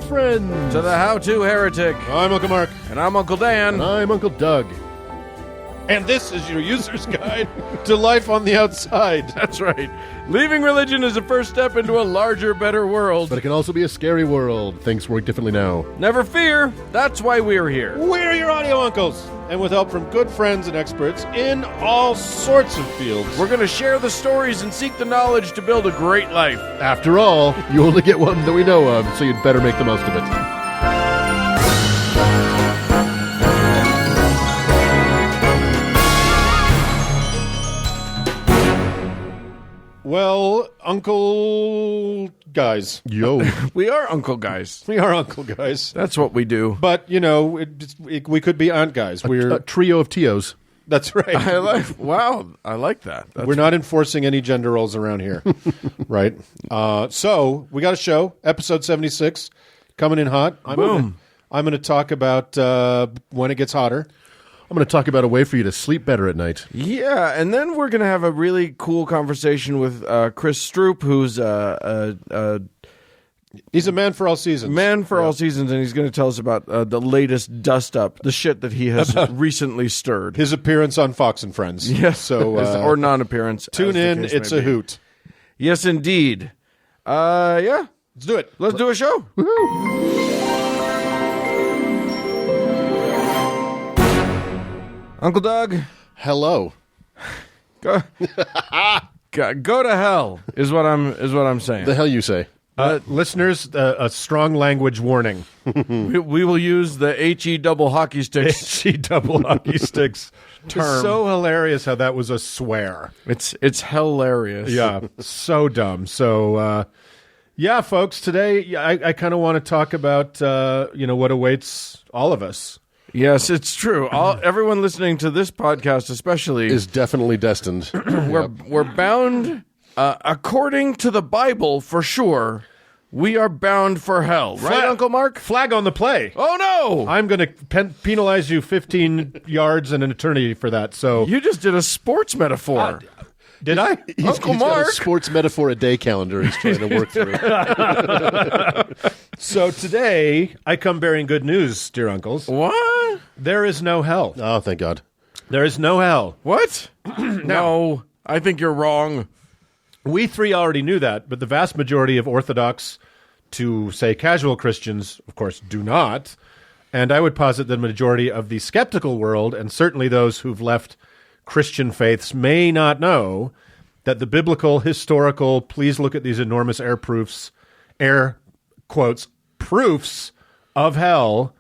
friends. To the How-To Heretic. I'm Uncle Mark. And I'm Uncle Dan. And I'm Uncle Doug. And this is your user's guide to life on the outside. That's right. Leaving religion is the first step into a larger, better world. But it can also be a scary world. Things work differently now. Never fear. That's why we're here. We're your audio uncles. And with help from good friends and experts in all sorts of fields. We're going to share the stories and seek the knowledge to build a great life. After all, you only get one that we know of, so you'd better make the most of it. Well, Uncle Guys. Yo. We are Uncle Guys. We are Uncle Guys. That's what we do. But, you know, we could be Aunt Guys. A trio of Tios. That's right. I like that. We're not enforcing any gender roles around here. Right? So, we got a show, episode 76, coming in hot. Boom. I'm going to talk about when it gets hotter. I'm going to talk about a way for you to sleep better at night. Yeah, and then we're going to have a really cool conversation with Chris Stroop, who's he's a man for all seasons. All seasons, and he's going to tell us about the latest dust-up, the shit that he has recently stirred. His appearance on Fox and Friends. Yes, So, or non-appearance. Tune in, it's a hoot. Yes, indeed. Yeah. Let's do it. Let's do a show. Woohoo! Uncle Doug, Hello. go to hell is what I'm saying. The hell you say? Listeners, a strong language warning. we will use the HE double hockey sticks. HE double hockey sticks term. It's so hilarious how that was a swear. It's hilarious. Yeah, so dumb. So, yeah, folks, today I kind of want to talk about what awaits all of us. Yes, it's true. Everyone listening to this podcast, especially, Is definitely destined. we're bound, according to the Bible, for sure. We are bound for hell, right, Uncle Mark? Flag on the play. Oh no! I'm going to penalize you 15 yards and an eternity for that. So You just did a sports metaphor. did I? Uncle He's got Mark. a sports metaphor a day calendar he's trying to work through. So today I come bearing good news, dear uncles. What? There is no hell. Oh, thank God. There is no hell. What? No, I think you're wrong. We three already knew that, but the vast majority of Orthodox, to say casual Christians, of course, do not. And I would posit the majority of the skeptical world, and certainly those who've left Christian faiths, may not know that the biblical, historical, please look at these enormous proofs of hell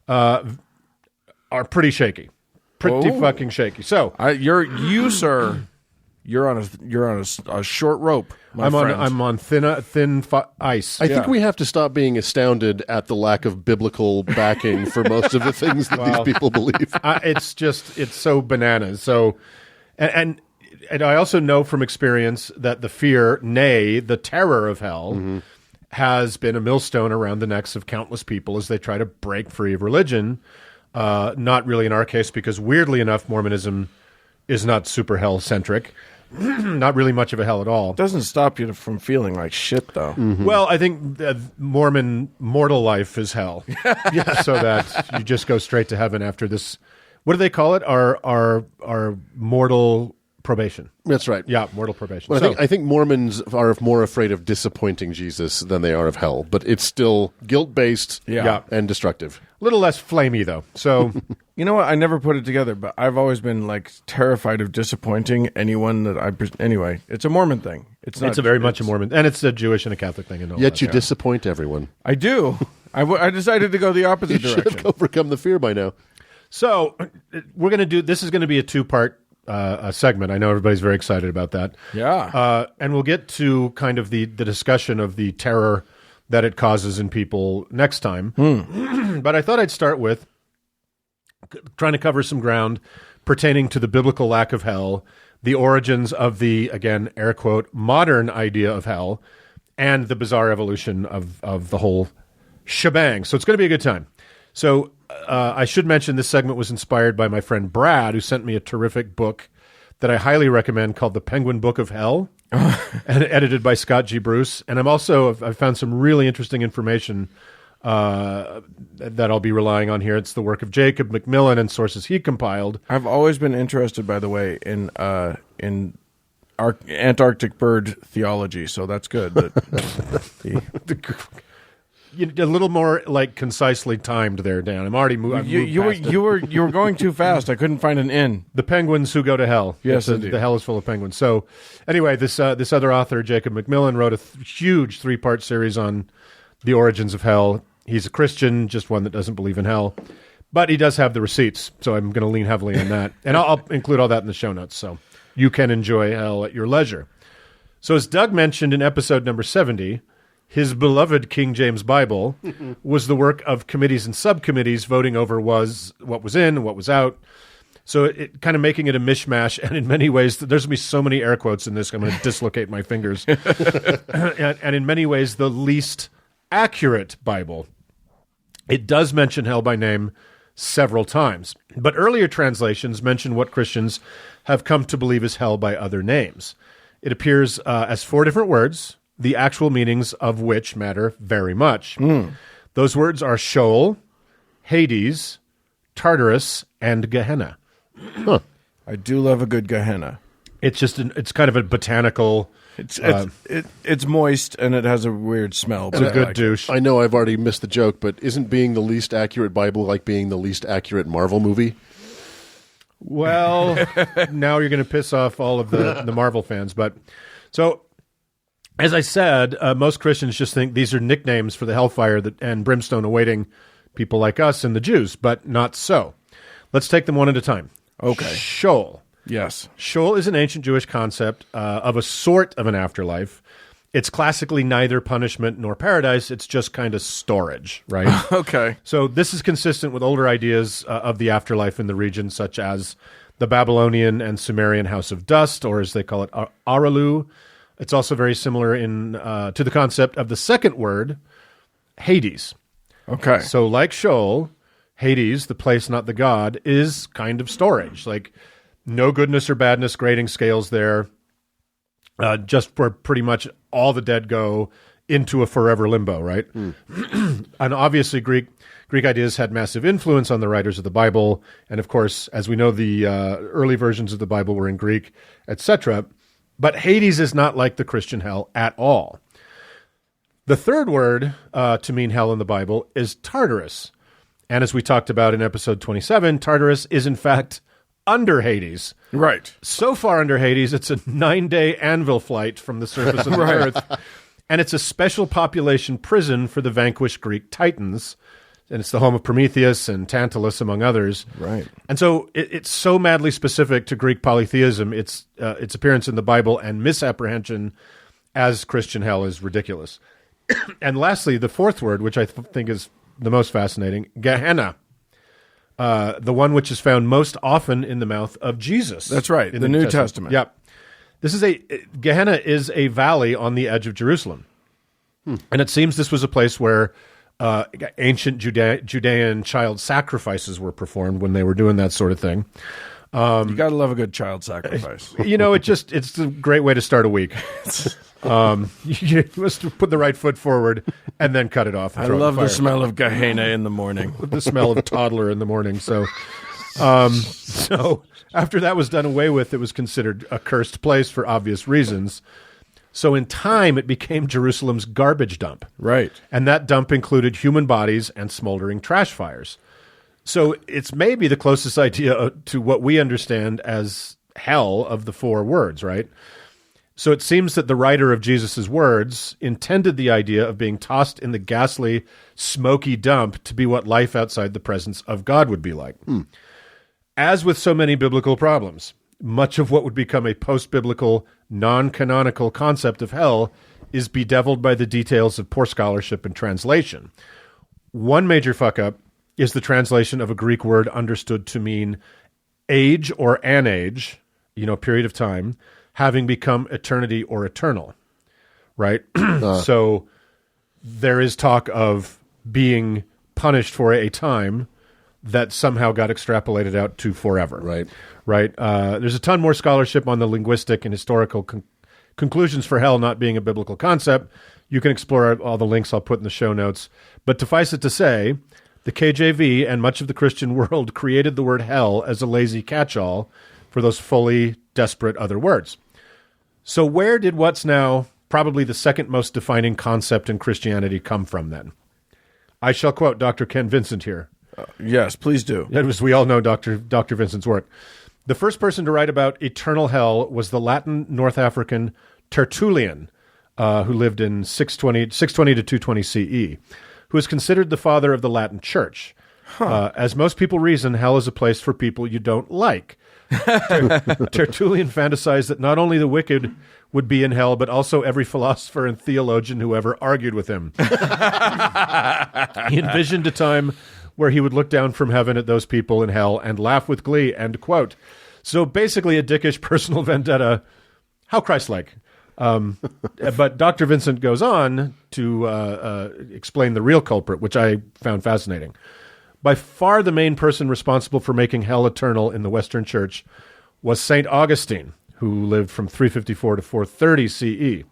are pretty shaky. Pretty fucking shaky. So Sir. You're on a short rope. I'm on thin ice. I think we have to stop being astounded at the lack of biblical backing for most of the things that these people believe. It's so bananas. So, and I also know from experience that the fear, nay, the terror of hell, has been a millstone around the necks of countless people as they try to break free of religion. Not really in our case, because weirdly enough, Mormonism is not super hell-centric. Not really much of a hell at all. Doesn't stop you from feeling like shit, though. Well, I think Mormon mortal life is hell. So that you just go straight to heaven after this. What do they call it? Our mortal probation. That's right. Yeah, mortal probation. Well, I think Mormons are more afraid of disappointing Jesus than they are of hell, but it's still guilt-based and destructive. A little less flamey, though. So, You know what? I never put it together, but I've always been terrified of disappointing anyone that anyway, it's a Mormon thing. It's not. it's a very much a Mormon, and it's a Jewish and a Catholic thing. And all Yet that. you disappoint everyone. I do. I decided to go the opposite You should direction. have overcome the fear by now. So, we're going to do. This is going to be a two-part segment. I know everybody's very excited about that. Yeah. And we'll get to kind of the discussion of the terror that it causes in people next time. But I thought I'd start with trying to cover some ground pertaining to the biblical lack of hell, the origins of the, again, air quote, modern idea of hell, and the bizarre evolution of the whole shebang. So it's going to be a good time. So I should mention this segment was inspired by my friend Brad, who sent me a terrific book that I highly recommend called The Penguin Book of Hell, and edited by Scott G. Bruce. And I found some really interesting information that I'll be relying on here. It's the work of Jacob Macmillan and sources he compiled. I've always been interested, by the way, in Antarctic bird theology, so that's good. A little more like concisely timed there, Dan. I'm already moving. You were going too fast. I couldn't find an in. The penguins who go to hell. Yes, indeed. The hell is full of penguins. So, anyway, this other author, Jacob Macmillan, wrote a huge 3-part series on the origins of hell. He's a Christian, just one that doesn't believe in hell, but he does have the receipts. So I'm going to lean heavily on that, and I'll include all that in the show notes, so you can enjoy hell at your leisure. So, as Doug mentioned in episode number 70. His beloved King James Bible was the work of committees and subcommittees voting over what was in, what was out. So it kind of making it a mishmash. And in many ways, there's going to be so many air quotes in this, I'm going to dislocate my fingers. and in many ways, the least accurate Bible. It does mention hell by name several times. But earlier translations mention what Christians have come to believe is hell by other names. It appears as 4 different words, the actual meanings of which matter very much. Those words are Sheol, Hades, Tartarus, and Gehenna. Huh. I do love a good Gehenna. It's just it's kind of a botanical. It's moist and it has a weird smell. It's a good douche. I know I've already missed the joke, but isn't being the least accurate Bible like being the least accurate Marvel movie? Well, now you're going to piss off all of the Marvel fans, but so. As I said, most Christians just think these are nicknames for the hellfire and brimstone awaiting people like us and the Jews, but not so. Let's take them one at a time. Okay. Sheol. Yes. Sheol is an ancient Jewish concept of a sort of an afterlife. It's classically neither punishment nor paradise. It's just kind of storage, right? Okay. So this is consistent with older ideas of the afterlife in the region, such as the Babylonian and Sumerian House of Dust, or as they call it, Aralu. It's also very similar to the concept of the second word, Hades. Okay. So like Sheol, Hades, the place not the god, is kind of storage. Like no goodness or badness grading scales there, just where pretty much all the dead go into a forever limbo, right? And obviously Greek ideas had massive influence on the writers of the Bible. And of course, as we know, the early versions of the Bible were in Greek, etc. But Hades is not like the Christian hell at all. The third word to mean hell in the Bible is Tartarus. And as we talked about in episode 27, Tartarus is in fact under Hades. Right. So far under Hades, it's a 9-day anvil flight from the surface of the earth. And it's a special population prison for the vanquished Greek titans. And it's the home of Prometheus and Tantalus, among others. Right. And so it's so madly specific to Greek polytheism, its appearance in the Bible and misapprehension as Christian hell is ridiculous. And lastly, the fourth word, which I think is the most fascinating, Gehenna, the one which is found most often in the mouth of Jesus. That's right, in the New Testament. Yep. Gehenna is a valley on the edge of Jerusalem. And it seems this was a place where ancient Judean child sacrifices were performed when they were doing that sort of thing. You got to love a good child sacrifice. It's a great way to start a week. You must put the right foot forward and then cut it off. I love the smell of Gehenna in the morning. The smell of toddler in the morning. So after that was done away with, it was considered a cursed place for obvious reasons. So in time, it became Jerusalem's garbage dump. Right. And that dump included human bodies and smoldering trash fires. So it's maybe the closest idea to what we understand as hell of the four words, right? So it seems that the writer of Jesus' words intended the idea of being tossed in the ghastly, smoky dump to be what life outside the presence of God would be like. As with so many biblical problems, much of what would become a post-biblical, non-canonical concept of hell is bedeviled by the details of poor scholarship and translation. One major fuck-up is the translation of a Greek word understood to mean age or an age, period of time, having become eternity or eternal, right? So there is talk of being punished for a time that somehow got extrapolated out to forever. Right. There's a ton more scholarship on the linguistic and historical conclusions for hell not being a biblical concept. You can explore all the links I'll put in the show notes. But suffice it to say, the KJV and much of the Christian world created the word hell as a lazy catch-all for those fully desperate other words. So where did what's now probably the second most defining concept in Christianity come from then? I shall quote Dr. Ken Vincent here. Yes, please do. As we all know Dr. Vincent's work. The first person to write about eternal hell was the Latin North African Tertullian, who lived in 620 to 220 CE, who is considered the father of the Latin Church. As most people reason, hell is a place for people you don't like. Tertullian fantasized that not only the wicked would be in hell, but also every philosopher and theologian who ever argued with him. He envisioned a time where he would look down from heaven at those people in hell and laugh with glee, end quote. So basically a dickish personal vendetta. How Christ-like. But Dr. Vincent goes on to explain the real culprit, which I found fascinating. By far the main person responsible for making hell eternal in the Western Church was St. Augustine, who lived from 354 to 430 CE.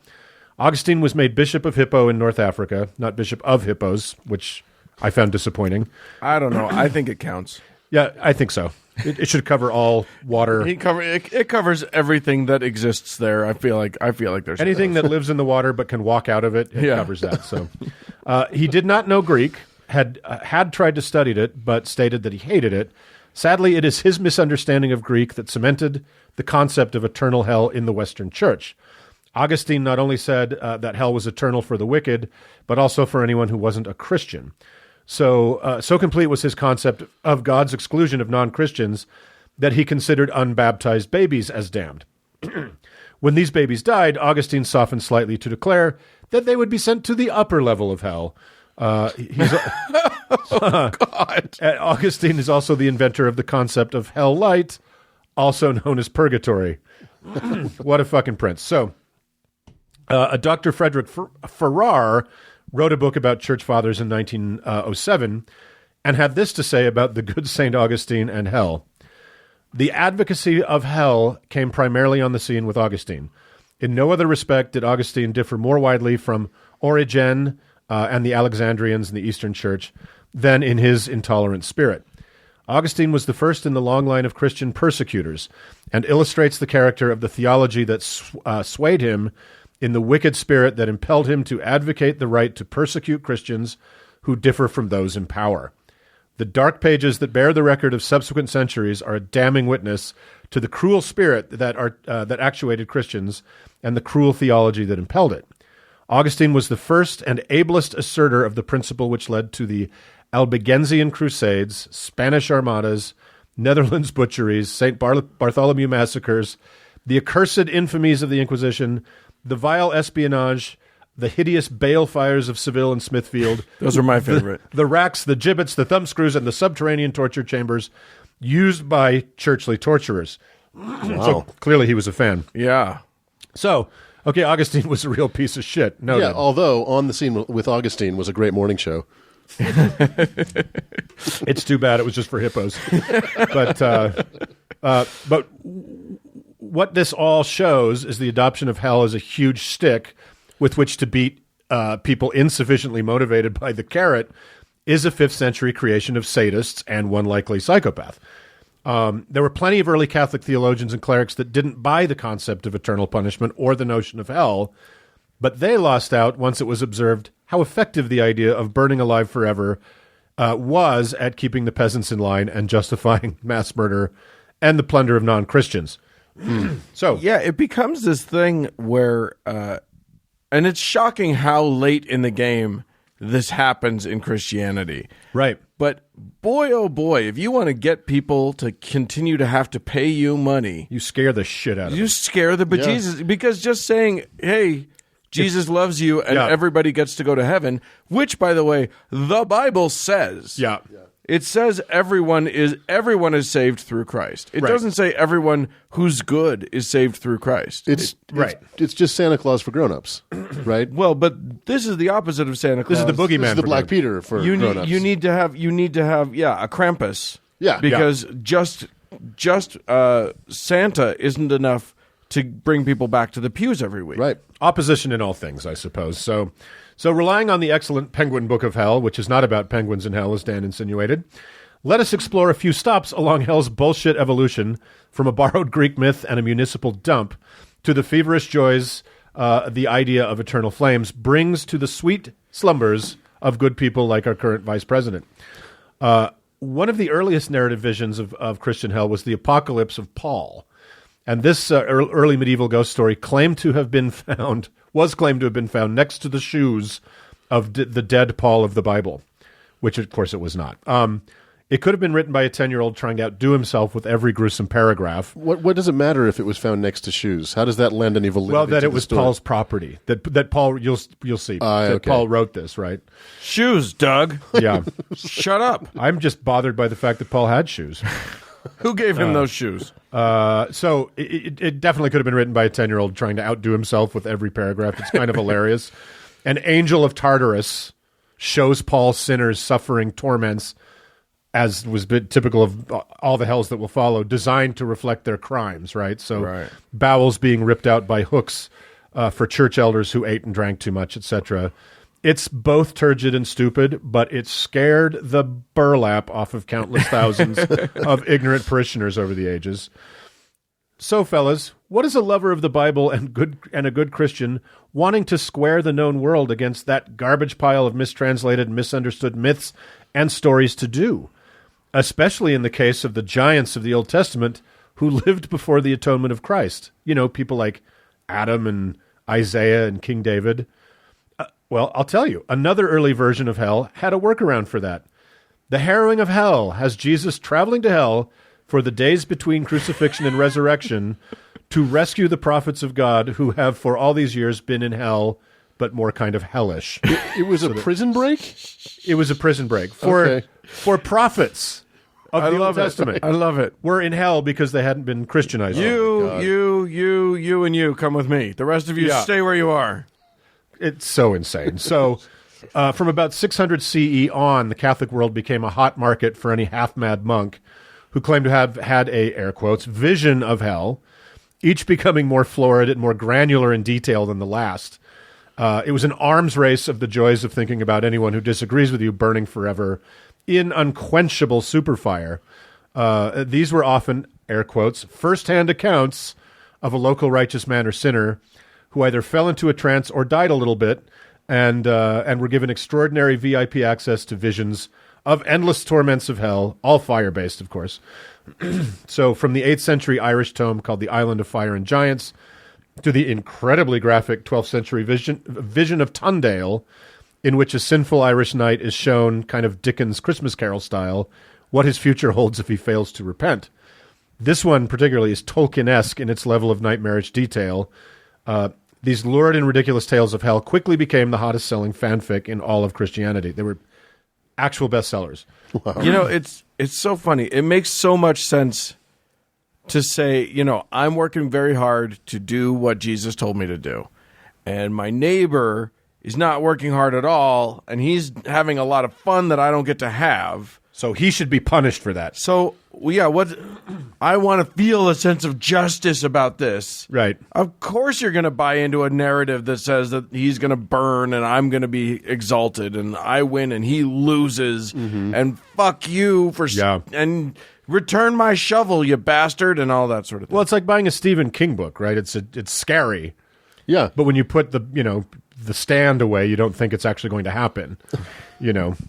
Augustine was made Bishop of Hippo in North Africa, not Bishop of Hippos, which I found disappointing. I don't know. I think it counts. Yeah, I think so. It should cover all water. It covers everything that exists there. I feel like there's anything that lives in the water but can walk out of it. It covers that. So he did not know Greek. Had tried to study it, but stated that he hated it. Sadly, it is his misunderstanding of Greek that cemented the concept of eternal hell in the Western Church. Augustine not only said that hell was eternal for the wicked, but also for anyone who wasn't a Christian. So complete was his concept of God's exclusion of non-Christians that he considered unbaptized babies as damned. When these babies died, Augustine softened slightly to declare that they would be sent to the upper level of hell. God. Augustine is also the inventor of the concept of hell light, also known as purgatory. What a fucking prince. So, Dr. Frederick Farrar wrote a book about church fathers in 1907 and had this to say about the good St. Augustine and hell. The advocacy of hell came primarily on the scene with Augustine. In no other respect did Augustine differ more widely from Origen and the Alexandrians in the Eastern Church than in his intolerant spirit. Augustine was the first in the long line of Christian persecutors and illustrates the character of the theology that swayed him in the wicked spirit that impelled him to advocate the right to persecute Christians who differ from those in power. The dark pages that bear the record of subsequent centuries are a damning witness to the cruel spirit that actuated Christians and the cruel theology that impelled it. Augustine was the first and ablest asserter of the principle which led to the Albigensian Crusades, Spanish Armadas, Netherlands butcheries, St. Bartholomew massacres, the accursed infamies of the Inquisition, the vile espionage, the hideous bale fires of Seville and Smithfield. Those are my favorite. The racks, the gibbets, the thumbscrews, and the subterranean torture chambers used by churchly torturers. Wow. So clearly he was a fan. Yeah. So, okay, Augustine was a real piece of shit. Noted. Yeah, although On the Scene with Augustine was a great morning show. It's too bad it was just for hippos. But what this all shows is the adoption of hell as a huge stick with which to beat people insufficiently motivated by the carrot is a 5th century creation of sadists and one likely psychopath. There were plenty of early Catholic theologians and clerics that didn't buy the concept of eternal punishment or the notion of hell, but they lost out once it was observed how effective the idea of burning alive forever was at keeping the peasants in line and justifying mass murder and the plunder of non-Christians. So yeah, it becomes this thing where, and it's shocking how late in the game this happens in Christianity. Right. But boy, oh boy, if you want to get people to continue to have to pay you money, you scare the shit out of them. You scare the bejesus, because just saying, hey, Jesus loves you and everybody gets to go to heaven, which, by the way, the Bible says. Yeah. It says everyone is saved through Christ. It doesn't say everyone who's good is saved through Christ. It's just Santa Claus for grown-ups, right? Well, but this is the opposite of Santa Claus. This is the boogeyman. This is the Black Peter for grown-ups. You need to have a Krampus. Yeah. Because just Santa isn't enough to bring people back to the pews every week. Right. Opposition in all things, I suppose. So relying on the excellent Penguin Book of Hell, which is not about penguins in hell, as Dan insinuated, let us explore a few stops along hell's bullshit evolution from a borrowed Greek myth and a municipal dump to the feverish joys the idea of eternal flames brings to the sweet slumbers of good people like our current vice president. One of the earliest narrative visions of Christian hell was the apocalypse of Paul. And this early medieval ghost story was claimed to have been found next to the shoes of the dead Paul of the Bible, which, of course, it was not. It could have been written by a 10-year-old trying to outdo himself with every gruesome paragraph. What does it matter if it was found next to shoes? How does that lend any validity? Well, that to it was Paul's property. That Paul, you'll see. That okay. Paul wrote this, right? Shoes, Doug. Yeah. Shut up. I'm just bothered by the fact that Paul had shoes. Who gave him those shoes? So it definitely could have been written by a 10-year-old trying to outdo himself with every paragraph. It's kind of hilarious. An angel of Tartarus shows Paul sinners suffering torments, as was typical of all the hells that will follow, designed to reflect their crimes, right? So bowels being ripped out by hooks for church elders who ate and drank too much, etc. It's both turgid and stupid, but it scared the burlap off of countless thousands of ignorant parishioners over the ages. So, fellas, what is a lover of the Bible and a good Christian wanting to square the known world against that garbage pile of mistranslated and misunderstood myths and stories to do? Especially in the case of the giants of the Old Testament who lived before the atonement of Christ. You know, people like Adam and Isaiah and King David. Well, I'll tell you, another early version of hell had a workaround for that. The harrowing of hell has Jesus traveling to hell for the days between crucifixion and resurrection to rescue the prophets of God who have for all these years been in hell, but more kind of hellish. It was a prison break? It was a prison break for prophets of the Old Testament. I love it. Were in hell because they hadn't been Christianized. You, and you come with me. The rest of you stay where you are. It's so insane. So from about 600 CE on, the Catholic world became a hot market for any half-mad monk who claimed to have had a, air quotes, vision of hell, each becoming more florid and more granular in detail than the last. It was an arms race of the joys of thinking about anyone who disagrees with you burning forever in unquenchable superfire. These were often, air quotes, first-hand accounts of a local righteous man or sinner who either fell into a trance or died a little bit and were given extraordinary VIP access to visions of endless torments of hell, all fire-based, of course. So from the 8th century Irish tome called The Island of Fire and Giants to the incredibly graphic 12th century vision of Tundale, in which a sinful Irish knight is shown kind of Dickens' Christmas Carol style, what his future holds if he fails to repent. This one particularly is Tolkien-esque in its level of nightmarish detail. These lurid and ridiculous tales of hell quickly became the hottest-selling fanfic in all of Christianity. They were actual bestsellers. Wow. You know, it's so funny. It makes so much sense to say, you know, I'm working very hard to do what Jesus told me to do. And my neighbor is not working hard at all, and he's having a lot of fun that I don't get to have. So he should be punished for that. So, yeah, I want to feel a sense of justice about this. Right. Of course you're going to buy into a narrative that says that he's going to burn and I'm going to be exalted and I win and he loses and fuck you for and return my shovel, you bastard, and all that sort of thing. Well, it's like buying a Stephen King book, right? It's scary. Yeah. But when you put the Stand away, you don't think it's actually going to happen.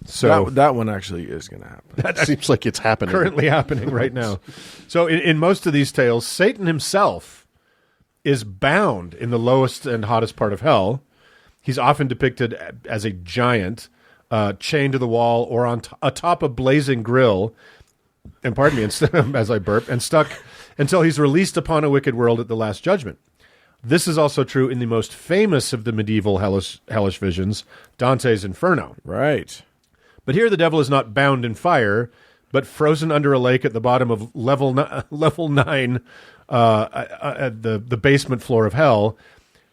So that one actually is going to happen. That seems like it's happening. Currently happening right now. So in most of these tales, Satan himself is bound in the lowest and hottest part of hell. He's often depicted as a giant, chained to the wall or on atop a blazing grill. And pardon me, as I burp, and stuck until he's released upon a wicked world at the Last Judgment. This is also true in the most famous of the medieval hellish visions, Dante's Inferno. Right. But here the devil is not bound in fire, but frozen under a lake at the bottom of level 9, the basement floor of hell,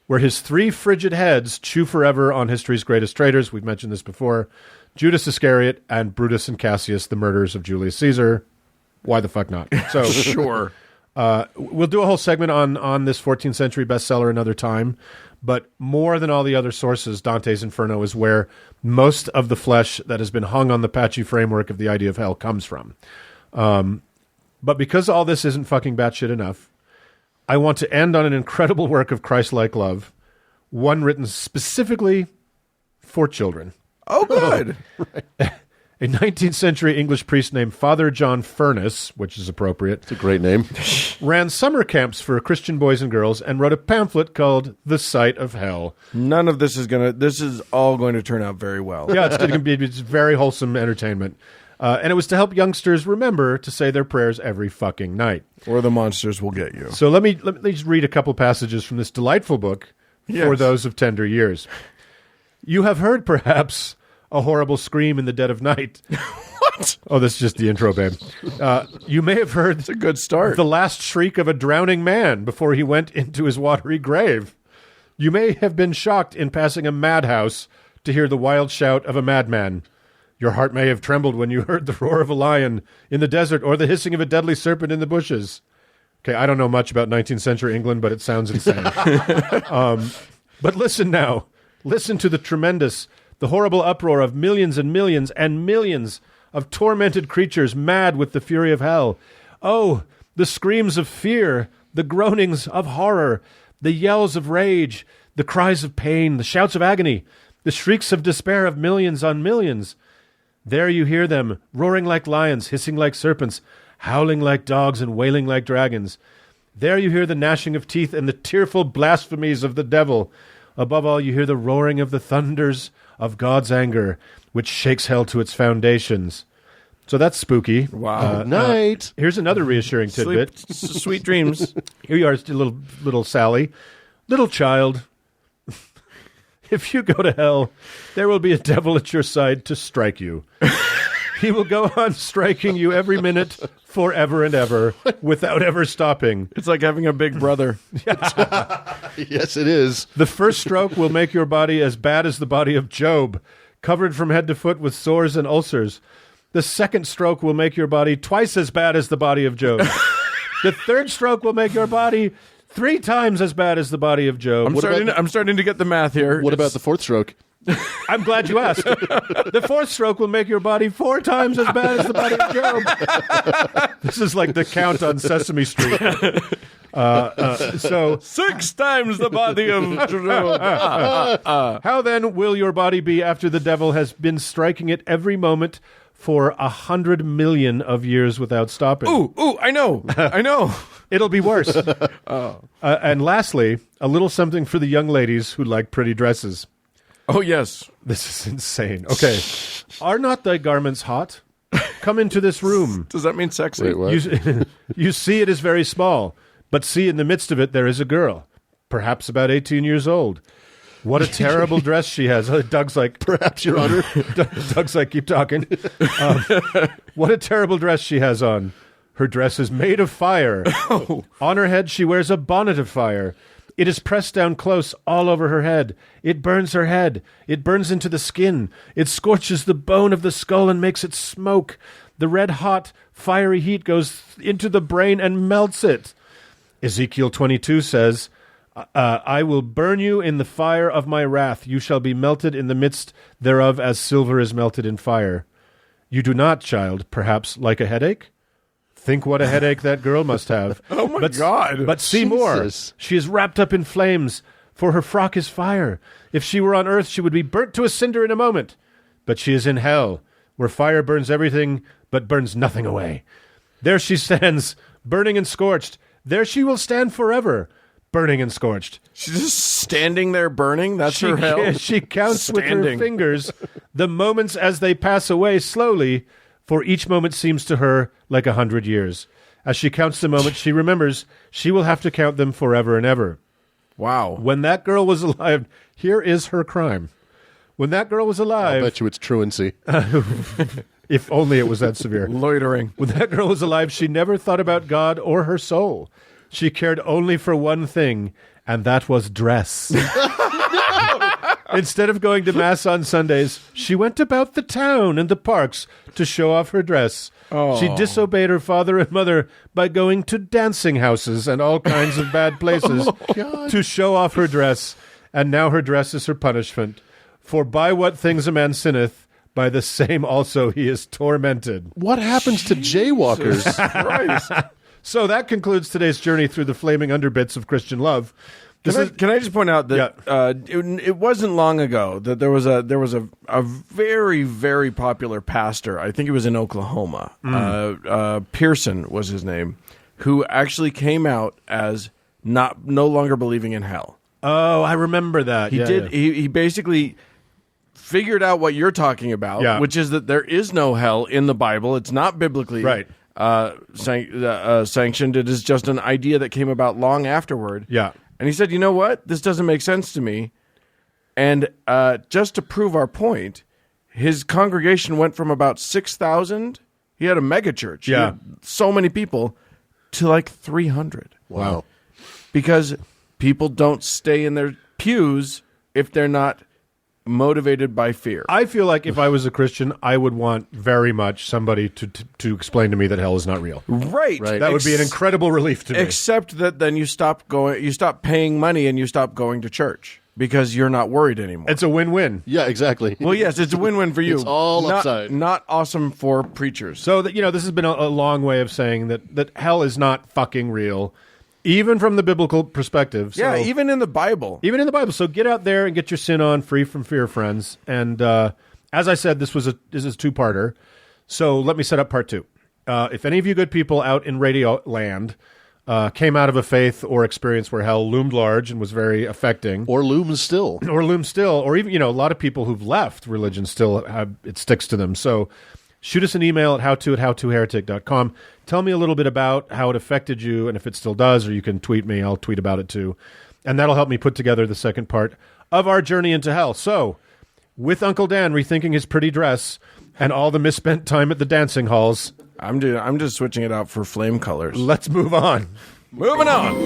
where his 3 frigid heads chew forever on history's greatest traitors. We've mentioned this before. Judas Iscariot and Brutus and Cassius, the murderers of Julius Caesar. Why the fuck not? So sure. We'll do a whole segment on this 14th century bestseller another time, but more than all the other sources, Dante's Inferno is where most of the flesh that has been hung on the patchy framework of the idea of hell comes from. But because all this isn't fucking batshit enough, I want to end on an incredible work of Christ-like love, one written specifically for children. Oh, good. Right. A 19th century English priest named Father John Furness, which is appropriate. It's a great name. Ran summer camps for Christian boys and girls and wrote a pamphlet called The Sight of Hell. None of this is all going to turn out very well. Yeah, it's very wholesome entertainment. And it was to help youngsters remember to say their prayers every fucking night. Or the monsters will get you. So let me just read a couple passages from this delightful book for those of tender years. You have heard, perhaps, a horrible scream in the dead of night. What? Oh, that's just the intro, babe. You may have heard It's a good start. the last shriek of a drowning man before he went into his watery grave. You may have been shocked in passing a madhouse to hear the wild shout of a madman. Your heart may have trembled when you heard the roar of a lion in the desert or the hissing of a deadly serpent in the bushes. Okay, I don't know much about 19th century England, but it sounds insane. But listen now. Listen to the horrible uproar of millions and millions and millions of tormented creatures mad with the fury of hell. Oh, the screams of fear, the groanings of horror, the yells of rage, the cries of pain, the shouts of agony, the shrieks of despair of millions on millions. There you hear them, roaring like lions, hissing like serpents, howling like dogs and wailing like dragons. There you hear the gnashing of teeth and the tearful blasphemies of the devil. Above all, you hear the roaring of the thunders of God's anger, which shakes hell to its foundations. So that's spooky. Wow. Night. Here's another reassuring tidbit. Sweet dreams. Here you are, little Sally. Little child, if you go to hell, there will be a devil at your side to strike you. He will go on striking you every minute, forever and ever, without ever stopping. It's like having a big brother. Yes, it is. The first stroke will make your body as bad as the body of Job, covered from head to foot with sores and ulcers. The second stroke will make your body twice as bad as the body of Job. The third stroke will make your body 3 times as bad as the body of Job. I'm starting to get the math here. What about the fourth stroke? I'm glad you asked. The fourth stroke will make your body 4 times as bad as the body of Job. This is like the Count on Sesame Street. So 6 times the body of Job. How then will your body be after the devil has been striking it every moment for 100 million of years without stopping? Ooh, I know. It'll be worse. And lastly, a little something for the young ladies who like pretty dresses. Oh, yes. This is insane. Okay. Are not thy garments hot? Come into this room. Does that mean sexy? Wait, what? You see it is very small, but see in the midst of it there is a girl, perhaps about 18 years old. What a terrible dress she has. Doug's like, Perhaps, Your Honor. Doug's like, keep talking. What a terrible dress she has on. Her dress is made of fire. Oh. On her head she wears a bonnet of fire. It is pressed down close all over her head. It burns her head. It burns into the skin. It scorches the bone of the skull and makes it smoke. The red-hot, fiery heat goes into the brain and melts it. Ezekiel 22 says, I will burn you in the fire of my wrath. You shall be melted in the midst thereof as silver is melted in fire. You do not, child, perhaps like a headache? Think what a headache that girl must have. Oh, my God. But see Jesus. more. She is wrapped up in flames, for her frock is fire. If she were on earth, she would be burnt to a cinder in a moment. But she is in hell, where fire burns everything, but burns nothing away. There she stands, burning and scorched. There she will stand forever, burning and scorched. She's just standing there burning? That's her hell? She counts with her Standing. fingers the moments as they pass away slowly, for each moment seems to her like 100 years. As she counts the moments, she remembers she will have to count them forever and ever. Wow. When that girl was alive, here is her crime. When that girl was I alive, bet you it's truancy. if only it was that severe. Loitering. When that girl was alive, she never thought about God or her soul. She cared only for one thing, and that was dress. Instead of going to Mass on Sundays, she went about the town and the parks to show off her dress. Oh. She disobeyed her father and mother by going to dancing houses and all kinds of bad places to show off her dress, and now her dress is her punishment. For by what things a man sinneth, by the same also he is tormented. What happens to jaywalkers? So that concludes today's journey through the flaming underbits of Christian love. Can I just point out that it wasn't long ago that there was a very, very popular pastor. I think he was in Oklahoma. Pearson was his name, who actually came out as no longer believing in hell. Oh, I remember that. He basically figured out what you're talking about, which is that there is no hell in the Bible. It's not biblically sanctioned. It is just an idea that came about long afterward. Yeah. And he said, you know what? This doesn't make sense to me. And just to prove our point, his congregation went from about 6,000. He had a mega church. Yeah. So many people to like 300. Wow. Because people don't stay in their pews if they're not motivated by fear. I feel like if I was a Christian, I would want very much somebody to explain to me that hell is not real. Right. That would be an incredible relief to me. Except that then you stop paying money and you stop going to church because you're not worried anymore. It's a win-win. Yeah, exactly. Well, yes, it's a win-win for you. It's all upside. Not awesome for preachers. So that this has been a long way of saying that hell is not fucking real, even from the biblical perspective. So, even in the Bible. Even in the Bible. So get out there and get your sin on, free from fear, friends. And as I said, this is a two-parter. So let me set up part 2. If any of you good people out in radio land came out of a faith or experience where hell loomed large and was very affecting, Or looms still. or even a lot of people who've left religion still have it sticks to them. So shoot us an email at howto@howtoheretic.com. Tell me a little bit about how it affected you, and if it still does, or you can tweet me. I'll tweet about it too. And that'll help me put together the second part of our journey into hell. So, with Uncle Dan rethinking his pretty dress and all the misspent time at the dancing halls, I'm just switching it out for flame colors. let's move on. Moving on.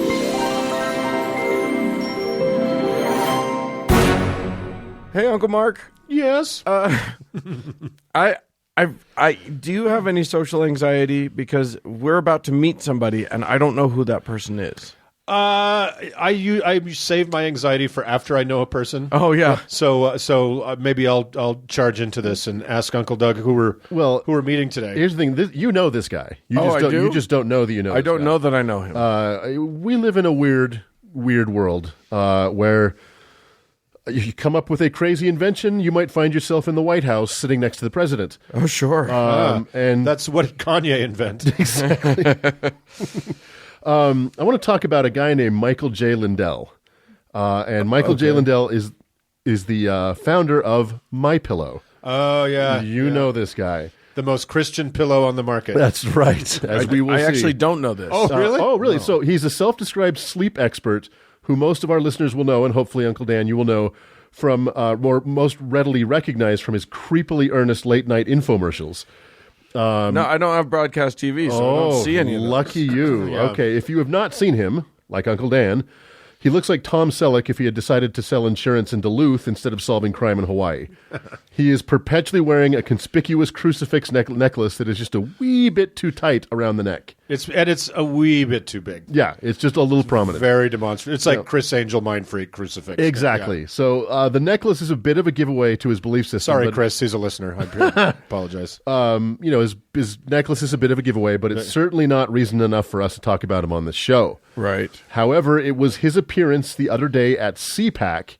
Hey, Uncle Mark. Yes. I do you have any social anxiety? Because we're about to meet somebody and I don't know who that person is. I save my anxiety for after I know a person. Oh yeah. So maybe I'll charge into this and ask Uncle Doug who we're meeting today. Here's the thing. You know this guy. You just don't know that you know I this don't guy. know that I know him. We live in a weird world where you come up with a crazy invention, you might find yourself in the White House sitting next to the president. Oh, sure. And That's what Kanye invented. I want to talk about a guy named Michael J. Lindell. And Michael J. Lindell is the founder of MyPillow. Oh, yeah. You know this guy. The most Christian pillow on the market. That's right. As we will I see. actually don't know this. Oh, really? Really? So he's a self-described sleep expert who most of our listeners will know, and hopefully, Uncle Dan, you will know from most readily recognized from his creepily earnest late-night infomercials. No, I don't have broadcast TV, so I don't see any of those. Lucky you. Yeah. Okay, if you have not seen him, like Uncle Dan, he looks like Tom Selleck if he had decided to sell insurance in Duluth instead of solving crime in Hawaii. He is perpetually wearing a conspicuous crucifix necklace that is just a wee bit too tight around the neck. It's a wee bit too big. Yeah, it's just a little prominent. Very demonstrative. It's like Chris Angel Mind Freak crucifix. Exactly. Yeah. So the necklace is a bit of a giveaway to his belief system. Sorry, but, Chris. He's a listener. I apologize. his necklace is a bit of a giveaway, but it's certainly not reason enough for us to talk about him on this show. Right. However, it was his appearance the other day at CPAC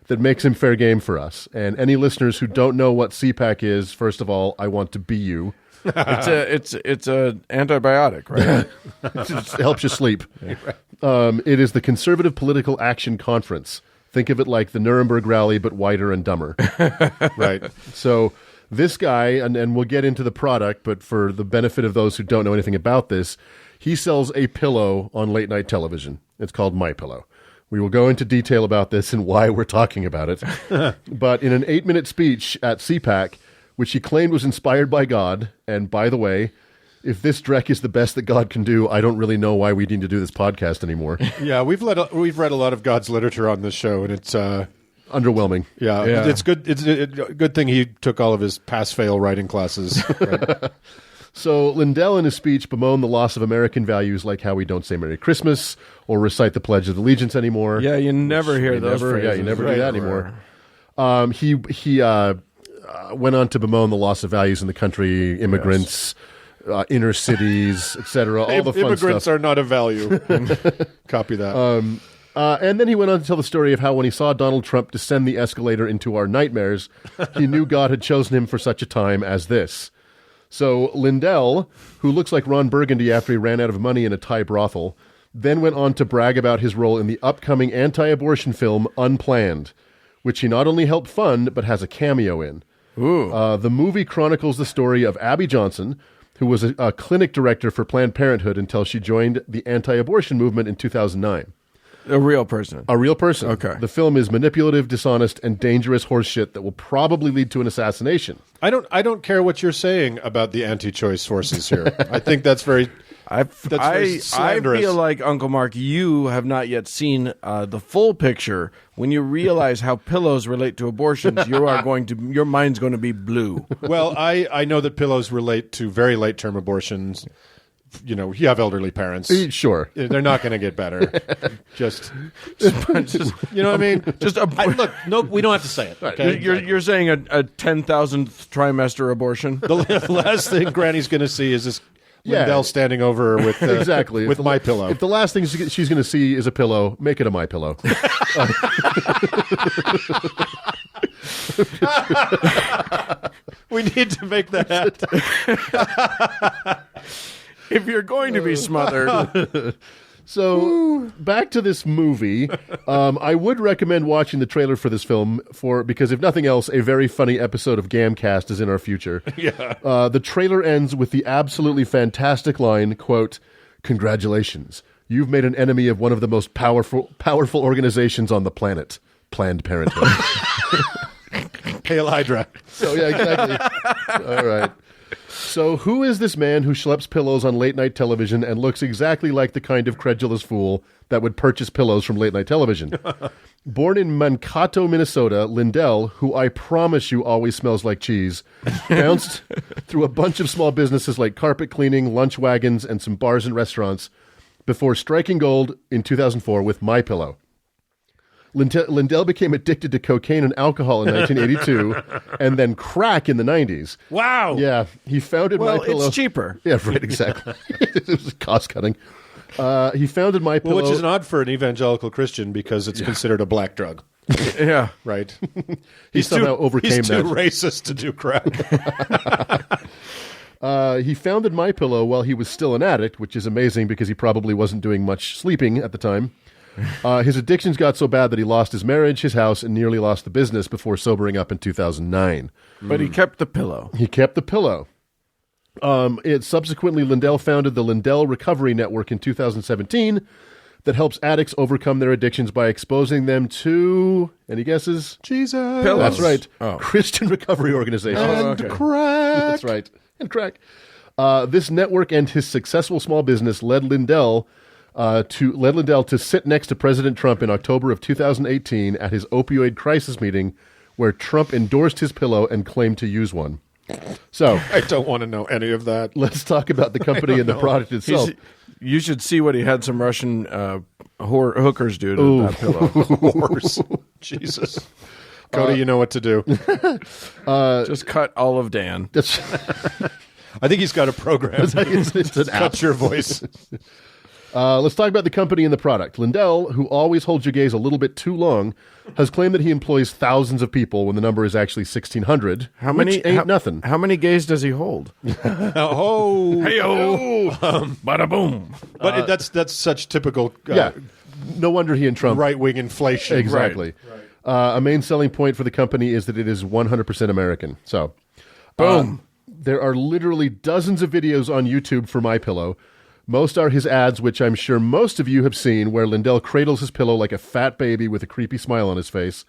that makes him fair game for us. And any listeners who don't know what CPAC is, first of all, I want to be you. It's a antibiotic, right? It helps you sleep. It is the Conservative Political Action Conference. Think of it like the Nuremberg Rally, but whiter and dumber. Right. So this guy, and we'll get into the product, but for the benefit of those who don't know anything about this, he sells a pillow on late night television. It's called MyPillow. We will go into detail about this and why we're talking about it. But in an 8-minute speech at CPAC, which he claimed was inspired by God, and by the way, if this Drek is the best that God can do, I don't really know why we need to do this podcast anymore. Yeah, we've read a lot of God's literature on this show, and it's underwhelming. Yeah, Yeah. it's good. It's a good thing he took all of his pass-fail writing classes. Right? So Lindell in his speech bemoaned the loss of American values like how we don't say Merry Christmas or recite the Pledge of Allegiance anymore. Yeah, you never hear those phrases. Yeah, you never do that anymore. He went on to bemoan the loss of values in the country, immigrants, inner cities, etc. All the fun Immigrants stuff. are not a value. Copy that. And then he went on to tell the story of how when he saw Donald Trump descend the escalator into our nightmares, he knew God had chosen him for such a time as this. So Lindell, who looks like Ron Burgundy after he ran out of money in a Thai brothel, then went on to brag about his role in the upcoming anti-abortion film Unplanned, which he not only helped fund, but has a cameo in. The movie chronicles the story of Abby Johnson, who was a clinic director for Planned Parenthood until she joined the anti-abortion movement in 2009. A real person. A real person. Okay. The film is manipulative, dishonest, and dangerous horseshit that will probably lead to an assassination. I don't care what you're saying about the anti-choice forces here. I think that's very. I slanderous. feel like, Uncle Mark, you have not yet seen the full picture. When you realize how pillows relate to abortions, your mind's going to be blue. Well, I know that pillows relate to very late-term abortions. You know, you have elderly parents. Sure. They're not going to get better. Just, you know what I mean? Just Look, no, we don't have to say it. Okay? You're saying a 10,000th trimester abortion? The last thing Granny's going to see is this Lindell standing over her with Exactly. with If my the- pillow. If the last thing she's going to see is a pillow, make it a My Pillow. We need to make that. If you're going to be smothered, So back to this movie. I would recommend watching the trailer for this film because if nothing else, a very funny episode of Gamcast is in our future. Yeah. The trailer ends with the absolutely fantastic line, quote, "Congratulations. You've made an enemy of one of the most powerful organizations on the planet, Planned Parenthood." Hail Hydra. So yeah, exactly. All right. So who is this man who schleps pillows on late-night television and looks exactly like the kind of credulous fool that would purchase pillows from late-night television? Born in Mankato, Minnesota, Lindell, who I promise you always smells like cheese, bounced through a bunch of small businesses like carpet cleaning, lunch wagons, and some bars and restaurants before striking gold in 2004 with MyPillow. Lindell became addicted to cocaine and alcohol in 1982 and then crack in the 90s. Wow. Yeah, he founded well, MyPillow. it's cheaper. Yeah, right, exactly. It was cost cutting. He founded MyPillow. Well, which is odd for an evangelical Christian because it's considered a black drug. Yeah. Right. He somehow overcame he's too that. racist to do crack. He founded MyPillow while he was still an addict, which is amazing because he probably wasn't doing much sleeping at the time. His addictions got so bad that he lost his marriage, his house, and nearly lost the business before sobering up in 2009. But he kept the pillow. He kept the pillow. Subsequently, Lindell founded the Lindell Recovery Network in 2017 that helps addicts overcome their addictions by exposing them to, any guesses? Jesus. Pillows. That's right. Oh. Christian Recovery Organization. And okay. crack. That's right. And crack. This network and his successful small business led Lindell to sit next to President Trump in October of 2018 at his opioid crisis meeting, where Trump endorsed his pillow and claimed to use one. So I don't want to know any of that. let's talk about the company and the product itself. You should see what he had some Russian hookers do to that pillow. Horse. Jesus. Cody, you know what to do. Just cut all of Dan. That's, I think he's got a program. it's an app. Cut your voice. Let's talk about the company and the product. Lindell, who always holds your gaze a little bit too long, has claimed that he employs thousands of people when the number is actually 1,600. How many? Which ain't nothing. How many gays does he hold? Oh. Hey-o. Bada boom. But that's such typical Yeah. No wonder he and Trump. right-wing inflation. Exactly. A main selling point for the company is that it is 100% American. So, Boom. there are literally dozens of videos on YouTube for MyPillow. Most are his ads, which I'm sure most of you have seen, where Lindell cradles his pillow like a fat baby with a creepy smile on his face.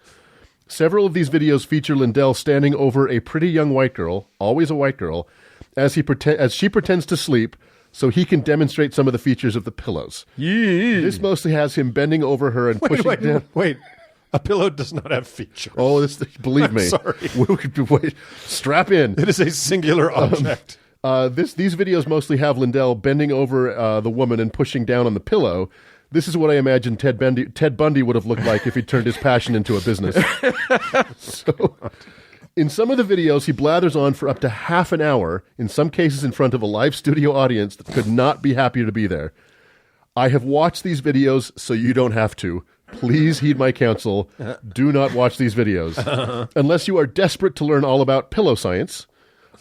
Several of these videos feature Lindell standing over a pretty young white girl, always a white girl, as she pretends to sleep, so he can demonstrate some of the features of the pillows. Yeah. This mostly has him bending over her and pushing down. Wait. A pillow does not have features. Oh, believe me. sorry. Wait, strap in. It is a singular object. These videos mostly have Lindell bending over the woman and pushing down on the pillow. This is what I imagine Ted Bundy would have looked like if he turned his passion into a business. So, in some of the videos, he blathers on for up to half an hour, in some cases in front of a live studio audience that could not be happier to be there. I have watched these videos, so you don't have to. Please heed my counsel. Do not watch these videos. Unless you are desperate to learn all about pillow science.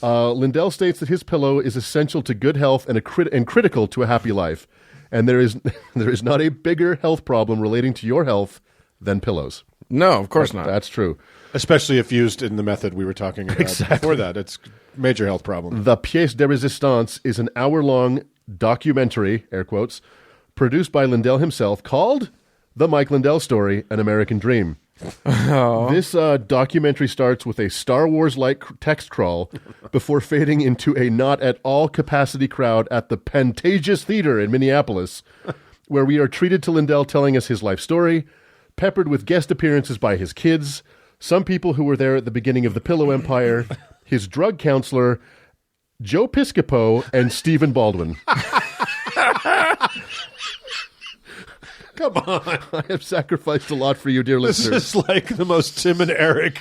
Lindell states that his pillow is essential to good health and critical to a happy life. And there is not a bigger health problem relating to your health than pillows. No, of course not. That's true. Especially if used in the method we were talking about before that. It's a major health problem. The Pièce de Résistance is an hour-long documentary, air quotes, produced by Lindell himself called The Mike Lindell Story, An American Dream. This documentary starts with a Star Wars-like text crawl before fading into a not-at-all capacity crowd at the Pantages Theater in Minneapolis, where we are treated to Lindell telling us his life story, peppered with guest appearances by his kids, some people who were there at the beginning of the Pillow Empire, his drug counselor, Joe Piscopo, and Stephen Baldwin. Come on. I have sacrificed a lot for you, dear This listeners. is like the most Tim and Eric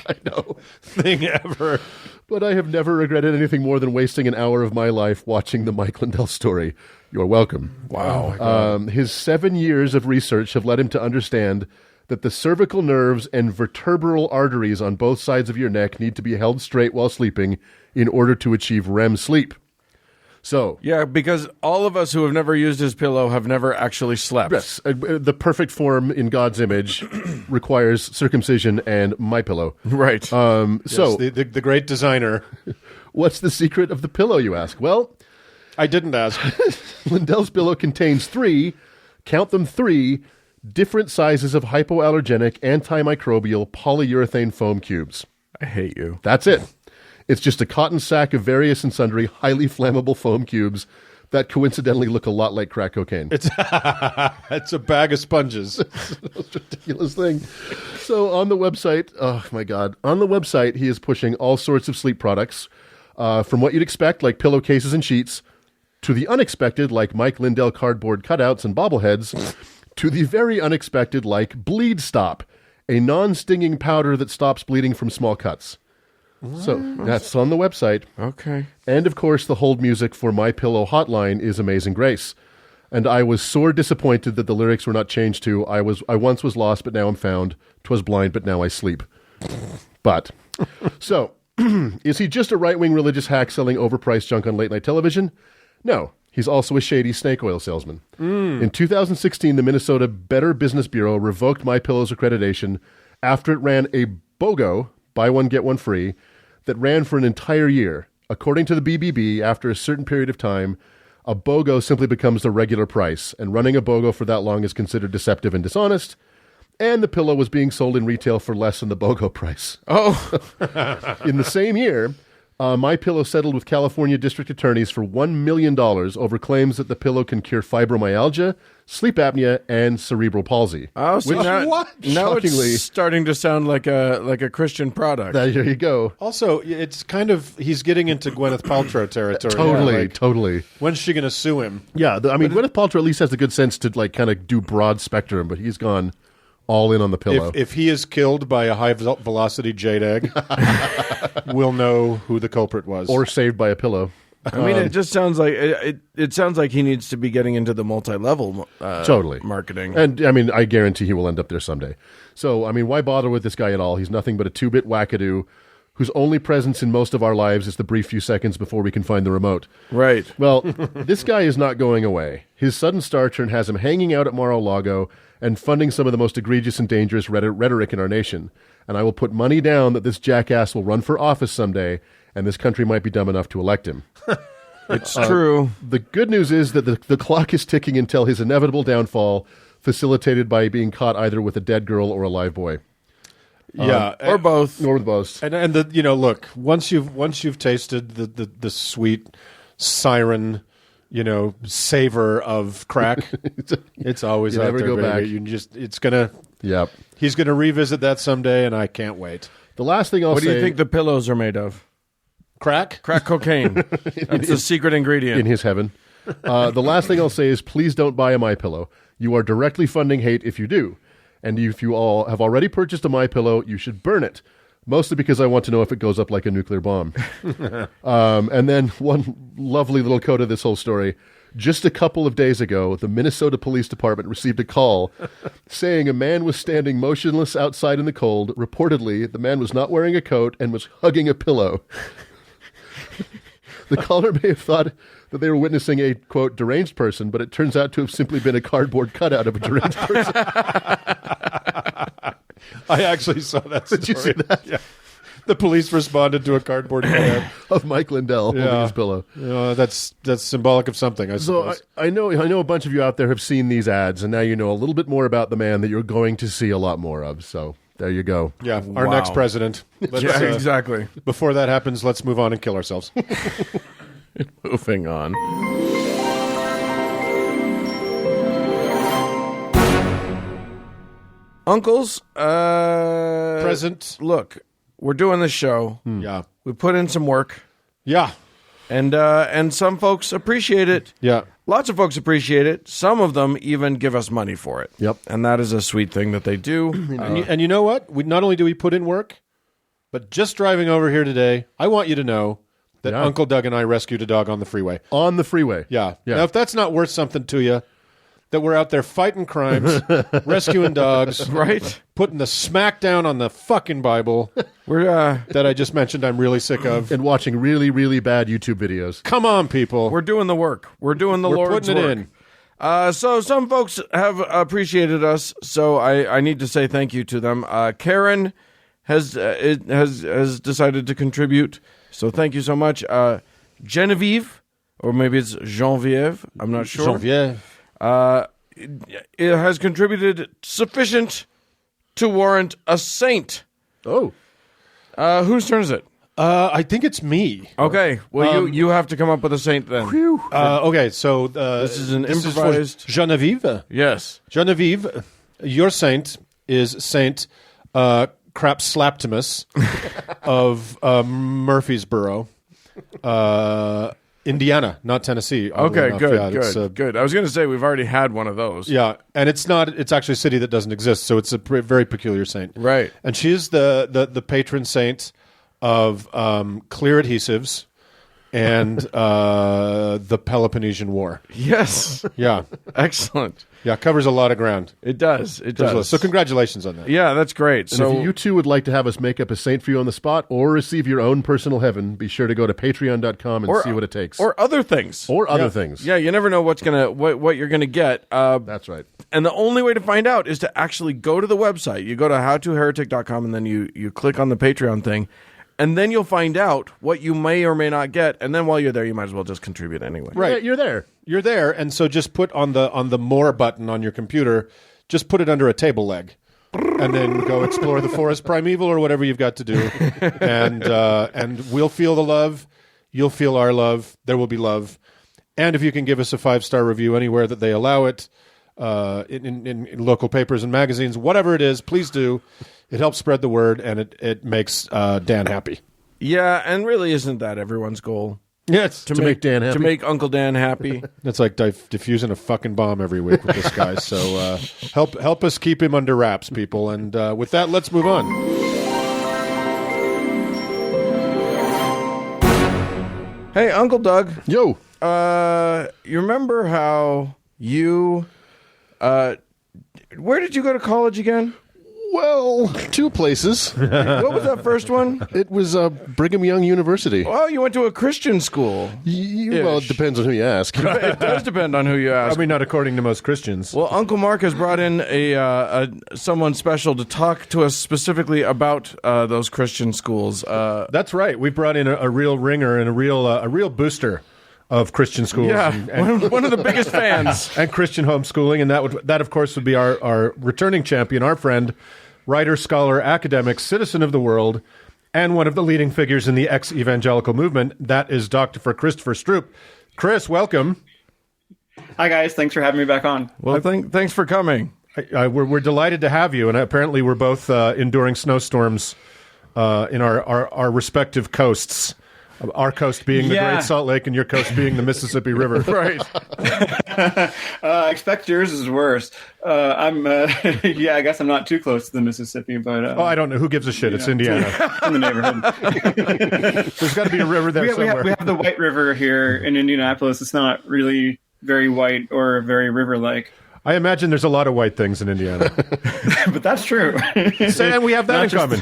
thing ever. But I have never regretted anything more than wasting an hour of my life watching the Mike Lindell Story. You're welcome. Wow. His 7 years of research have led him to understand that the cervical nerves and vertebral arteries on both sides of your neck need to be held straight while sleeping in order to achieve REM sleep. So, Yeah, because all of us who have never used his pillow have never actually slept. yes, the perfect form in God's image requires circumcision and my pillow. Right. So, The great designer. what's the secret of the pillow, you ask? Well, I didn't ask. Lindell's pillow contains three different sizes of hypoallergenic antimicrobial polyurethane foam cubes. I hate you. That's it. It's just a cotton sack of various and sundry highly flammable foam cubes that coincidentally look a lot like crack cocaine. It's a bag of sponges. It's the most ridiculous thing. So on the website, oh my God, on the website, he is pushing all sorts of sleep products, from what you'd expect, like pillowcases and sheets, to the unexpected, like Mike Lindell cardboard cutouts and bobbleheads, to the very unexpected, like Bleed Stop, a non-stinging powder that stops bleeding from small cuts. So that's on the website. Okay. And of course, the hold music for My Pillow hotline is Amazing Grace. And I was sore disappointed that the lyrics were not changed to I once was lost, but now I'm found. 'Twas blind, but now I sleep. But, so, is he just a right-wing religious hack selling overpriced junk on late-night television? No. He's also a shady snake oil salesman. In 2016, the Minnesota Better Business Bureau revoked My Pillow's accreditation after it ran a BOGO, buy one, get one free, that ran for an entire year. According to the BBB, after a certain period of time, a BOGO simply becomes the regular price, and running a BOGO for that long is considered deceptive and dishonest, and the pillow was being sold in retail for less than the BOGO price. Oh. In the same year, My Pillow settled with California district attorneys for $1 million over claims that the pillow can cure fibromyalgia, sleep apnea, and cerebral palsy. Oh, so now Shockingly- it's starting to sound like a Christian product. There you go. Also, it's kind of, he's getting into Gwyneth Paltrow territory. Totally, Like, totally. when's she going to sue him? Yeah, Gwyneth Paltrow at least has the good sense to like kind of do broad spectrum, but he's gone all in on the pillow. If he is killed by a high-velocity jade egg, we'll know who the culprit was. or saved by a pillow. I mean, it just sounds like it sounds like he needs to be getting into the multi-level Totally. marketing. And, I mean, I guarantee he will end up there someday. So, I mean, why bother with this guy at all? He's nothing but a two-bit wackadoo whose only presence in most of our lives is the brief few seconds before we can find the remote. Right. Well, this guy is not going away. His sudden star turn has him hanging out at Mar-a-Lago and funding some of the most egregious and dangerous rhetoric in our nation. And I will put money down that this jackass will run for office someday, and this country might be dumb enough to elect him. It's true. The good news is that the clock is ticking until his inevitable downfall, facilitated by being caught either with a dead girl or a live boy. yeah, Or both. Nor with both. and look, once you've tasted the sweet siren savor of crack. It's always You out never there, go baby. back. You just, it's gonna. Yep. He's gonna revisit that someday, and I can't wait. The last thing I'll What say do you think the pillows are made of? Crack. Crack cocaine. That's the secret ingredient. in his heaven. The last thing I'll say is please don't buy a MyPillow. You are directly funding hate if you do. And if you all have already purchased a MyPillow, you should burn it. Mostly because I want to know if it goes up like a nuclear bomb. And then one lovely little coda of this whole story. Just a couple of days ago, the Minnesota Police Department received a call saying a man was standing motionless outside in the cold. Reportedly, the man was not wearing a coat and was hugging a pillow. The caller may have thought that they were witnessing a, quote, deranged person, but it turns out to have simply been a cardboard cutout of a deranged person. I actually saw that story. Did you see that? Yeah. The police responded to a cardboard cutout. Of Mike Lindell holding his pillow. That's symbolic of something, I So suppose. I know a bunch of you out there have seen these ads, and now you know a little bit more about the man that you're going to see a lot more of. So there you go. Yeah, our Wow. next president. Let's, Yeah, exactly. Before that happens, let's move on and kill ourselves. Moving on. Uncles, Present. look, we're doing this show. Yeah. We put in some work, Yeah. and some folks appreciate it. Yeah. Lots of folks appreciate it. Some of them even give us money for it. Yep. And that is a sweet thing that they do. And you know what? We not only do we put in work, but just driving over here today, I want you to know that Yeah. Uncle Doug and I rescued a dog on the freeway. On the freeway. Yeah. Yeah. Now, if that's not worth something to you, that we're out there fighting crimes, rescuing dogs, Right? putting the smack down on the fucking Bible We're that I just mentioned I'm really sick of. And watching really, really bad YouTube videos. Come on, people. we're doing the work. We're doing the We're Lord's putting it work. in. So some folks have appreciated us, so I need to say thank you to them. Karen has decided to contribute, so thank you so much. Genevieve, or maybe it's Genevieve, I'm not sure. Genevieve. It has contributed sufficient to warrant a saint. Oh. Whose turn is it? I think it's me. Okay, well you have to come up with a saint then. Okay, so This is an for improvised. Genevieve. Yes. Genevieve, your saint is Saint Crapslaptimus of Murfreesboro, Indiana, not Tennessee. oddly Okay, enough. good, Yeah, good, it's, good. I was going to say we've already had one of those. yeah, and it's actually a city that doesn't exist, so it's a very peculiar saint. Right. And she is the patron saint of clear adhesives and the Peloponnesian War. Yes. Yeah, Excellent. yeah, covers a lot of ground. It does. It does. So congratulations on that. Yeah, that's great. And So if you too would like to have us make up a saint for you on the spot or receive your own personal heaven, be sure to go to patreon.com and see what it takes. or other things. Or other things. Yeah, you never know what you're gonna get. That's right. And the only way to find out is to actually go to the website. You go to howtoheretic.com and then you click on the Patreon thing, and then you'll find out what you may or may not get. And then while you're there, you might as well just contribute anyway. Right. Yeah, you're there. You're there, and so just put on the more button on your computer, just put it under a table leg, and then go explore the forest primeval or whatever you've got to do, and we'll feel the love, you'll feel our love, there will be love, and if you can give us a 5-star review anywhere that they allow it, in local papers and magazines, whatever it is, please do. It helps spread the word, and it makes Dan happy. Yeah, and really, isn't that everyone's goal? Yes, To make Dan happy. To make Uncle Dan happy. It's like diffusing a fucking bomb every week with this guy. So help us keep him under wraps, people. And with that, let's move on. Hey, Uncle Doug. Yo. You remember how you where did you go to college again? Well, 2 places. What was that first one? It was Brigham Young University. Well, you went to a Christian school. Well, it depends on who you ask. It does depend on who you ask. Probably not according to most Christians. Well, Uncle Mark has brought in a someone special to talk to us specifically about those Christian schools. That's right. We brought in a real ringer and a real booster of Christian schools. Yeah, and one of the biggest fans. and Christian homeschooling, and that of course would be our returning champion, our friend, writer, scholar, academic, citizen of the world, and one of the leading figures in the ex-evangelical movement. That is Dr. Christopher Stroop. Chris, welcome. Hi, guys. Thanks for having me back on. Well, thanks for coming. We're delighted to have you, and apparently we're both enduring snowstorms in our respective coasts. Our coast being the Great Salt Lake, and your coast being the Mississippi River. Right. I expect yours is worse. I guess I'm not too close to the Mississippi, but I don't know. Who gives a shit? It's Indiana. in the neighborhood. There's got to be a river there somewhere. We have the White River here in Indianapolis. It's not really very white or very river-like. I imagine there's a lot of white things in Indiana. But that's true. And we have that in common.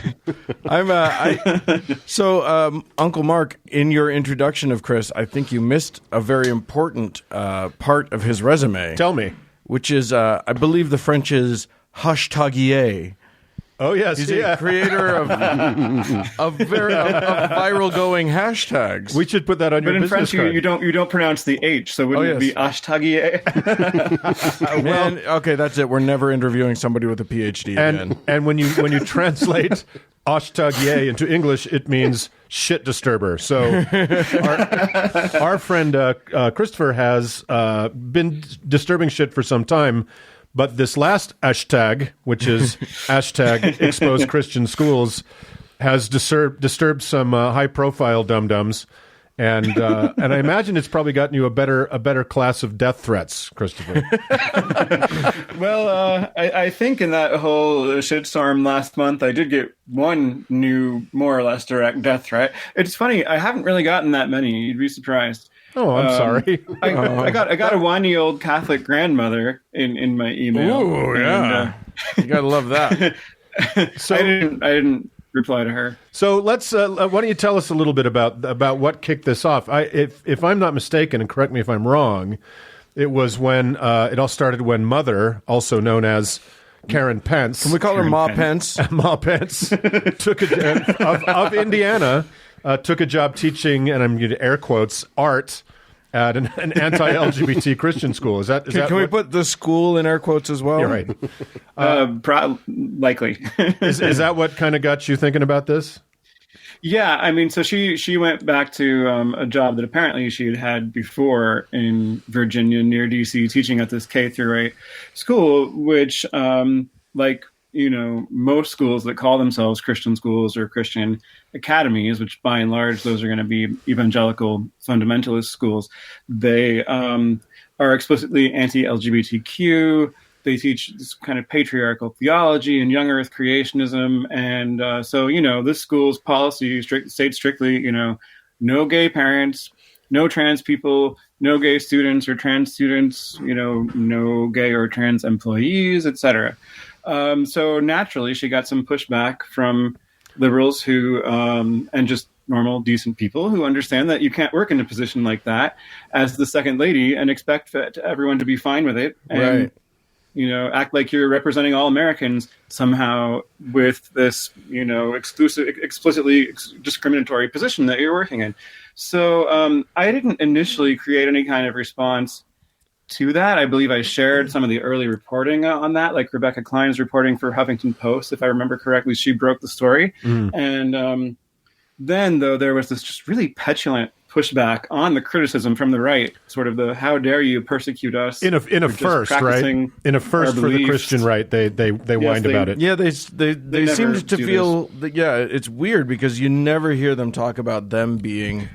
Uncle Mark, in your introduction of Chris, I think you missed a very important part of his resume. Tell me. Which is, I believe the French is hashtagier. Oh, yes. He's a creator of viral going hashtags. We should put that on your business card. But in French, you don't pronounce the H, so wouldn't it be hashtagier? Well, okay, that's it. We're never interviewing somebody with a PhD again. And when you translate hashtagier into English, it means shit disturber. So our friend Christopher has been disturbing shit for some time. But this last hashtag, which is hashtag expose Christian schools, has disturbed some high-profile dum-dums. And I imagine it's probably gotten you a better class of death threats, Christopher. Well, I think in that whole shitstorm last month, I did get one new, more or less direct death threat. It's funny, I haven't really gotten that many. You'd be surprised. Oh, I'm sorry. I got a 1-year-old Catholic grandmother in my email. Ooh, yeah. You gotta love that. So I didn't reply to her. So let's. Why don't you tell us a little bit about what kicked this off? If I'm not mistaken, and correct me if I'm wrong, it was when it all started when Mother, also known as Karen Pence, can we call her Ma Pence? Ma Pence took of Indiana. Took a job teaching, and I'm going to air quotes, art at an anti-LGBT Christian school. Is that? Can we put the school in air quotes as well? You're right. Likely. Is that what kind of got you thinking about this? Yeah, I mean, so she went back to a job that apparently she had before in Virginia near DC, teaching at this K-8 school, which, most schools that call themselves Christian schools or Christian academies, which by and large, those are going to be evangelical fundamentalist schools. They are explicitly anti-LGBTQ. They teach this kind of patriarchal theology and young earth creationism. And so, this school's policy states strictly, no gay parents, no trans people, no gay students or trans students, no gay or trans employees, etc. So naturally, she got some pushback from liberals who, and just normal, decent people who understand that you can't work in a position like that as the second lady and expect everyone to be fine with it. And, right. Act like you're representing all Americans somehow with this, explicitly discriminatory position that you're working in. So I didn't initially create any kind of response to that. I believe I shared some of the early reporting on that, like Rebecca Klein's reporting for Huffington Post. If I remember correctly, she broke the story. And then, though, there was this just really petulant pushback on the criticism from the right, sort of the "how dare you persecute us" in a first, right? In a first for the Christian right, they whined about it. Yeah, they seemed to feel that, it's weird because you never hear them talk about them being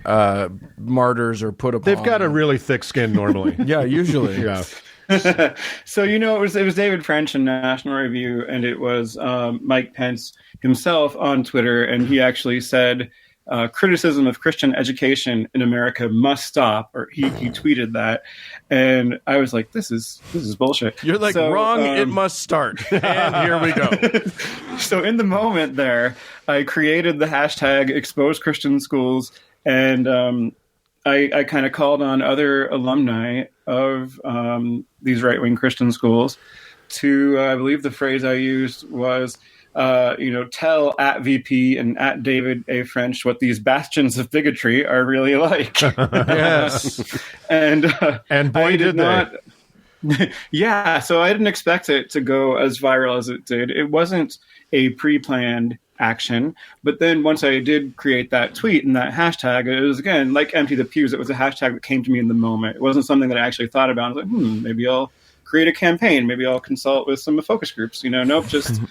martyrs or put upon. They've got a really thick skin normally. Yeah, usually. Yeah. So it was David French in National Review, and it was Mike Pence himself on Twitter, and he actually said, criticism of Christian education in America must stop, or he tweeted that, and I was like, this is bullshit. You're like, wrong, it must start. And here we go. So in the moment there, I created the hashtag expose Christian schools, and I kind of called on other alumni of these right-wing Christian schools to, I believe the phrase I used was, tell at VP and at David A. French what these bastions of bigotry are really like. Yes. And boy, did they. Yeah, so I didn't expect it to go as viral as it did. It wasn't a pre-planned action. But then once I did create that tweet and that hashtag, it was, again, like Empty the Pews. It was a hashtag that came to me in the moment. It wasn't something that I actually thought about. I was like, maybe I'll create a campaign. Maybe I'll consult with some focus groups. Nope, just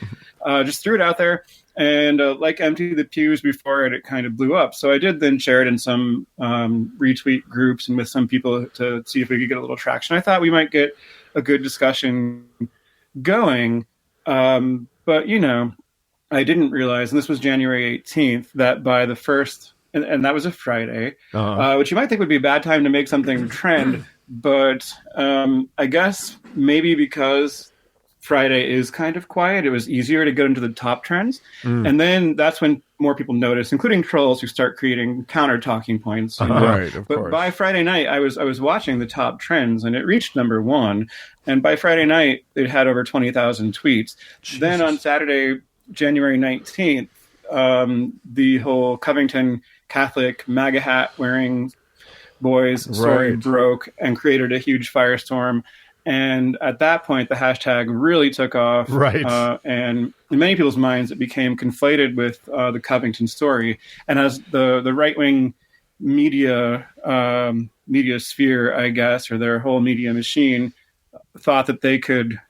threw it out there. And like Empty the Pews before it kind of blew up. So I did then share it in some retweet groups and with some people to see if we could get a little traction. I thought we might get a good discussion going. But, I didn't realize, and this was January 18th, that by the first, and that was a Friday, which you might think would be a bad time to make something trend. But I guess maybe because Friday is kind of quiet, it was easier to get into the top trends. And then that's when more people notice, including trolls who start creating counter talking points. Right, of but course. by Friday night, I was watching the top trends, and it reached number 1. And by Friday night, it had over 20,000 tweets. Jesus. Then on Saturday, January 19th, the whole Covington Catholic MAGA hat wearing boys story broke and created a huge firestorm. And at that point, the hashtag really took off. Right. And in many people's minds, it became conflated with the Covington story. And as the right-wing media sphere, I guess, or their whole media machine, thought that they could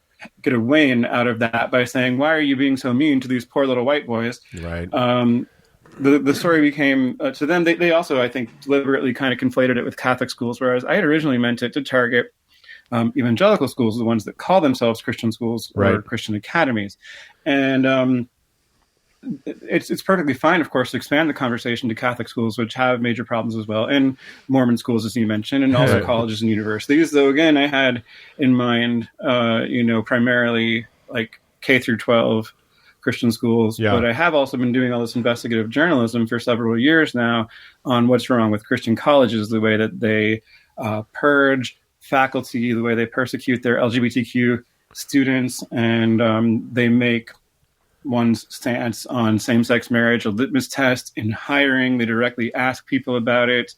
get a win out of that by saying, why are you being so mean to these poor little white boys? Right. The story became, to them, they also, I think, deliberately kind of conflated it with Catholic schools, whereas I had originally meant it to target evangelical schools, the ones that call themselves Christian schools or Christian academies. And it's perfectly fine, of course, to expand the conversation to Catholic schools, which have major problems as well, and Mormon schools, as you mentioned, and also colleges and universities. Though, again, I had in mind, primarily like K through 12 Christian schools, but I have also been doing all this investigative journalism for several years now on what's wrong with Christian colleges, the way that they purge faculty, the way they persecute their LGBTQ students, and they make one's stance on same-sex marriage a litmus test in hiring. They directly ask people about it.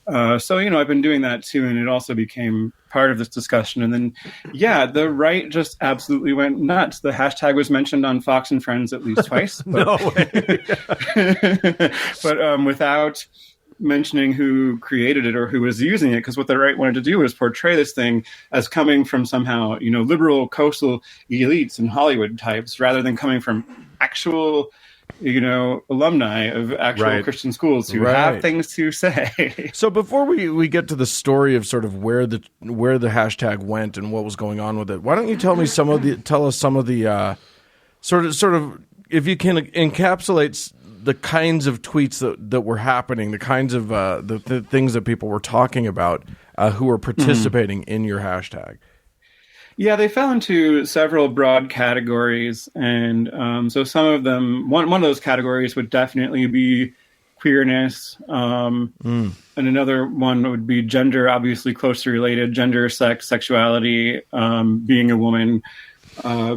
So, I've been doing that too, and it also became part of this discussion. And then, the right just absolutely went nuts. The hashtag was mentioned on Fox and Friends at least twice. But, No way. but without mentioning who created it or who was using it, because what the right wanted to do was portray this thing as coming from somehow, liberal coastal elites and Hollywood types, rather than coming from actual, alumni of actual Christian schools who have things to say. So before we get to the story of sort of where the hashtag went and what was going on with it, why don't you tell us some of the sort of if you can encapsulate the kinds of tweets that were happening, the kinds of the things that people were talking about who were participating in your hashtag. Yeah, they fell into several broad categories. And so some of them, one of those categories would definitely be queerness. And another one would be gender, obviously closely related, gender, sex, sexuality, being a woman,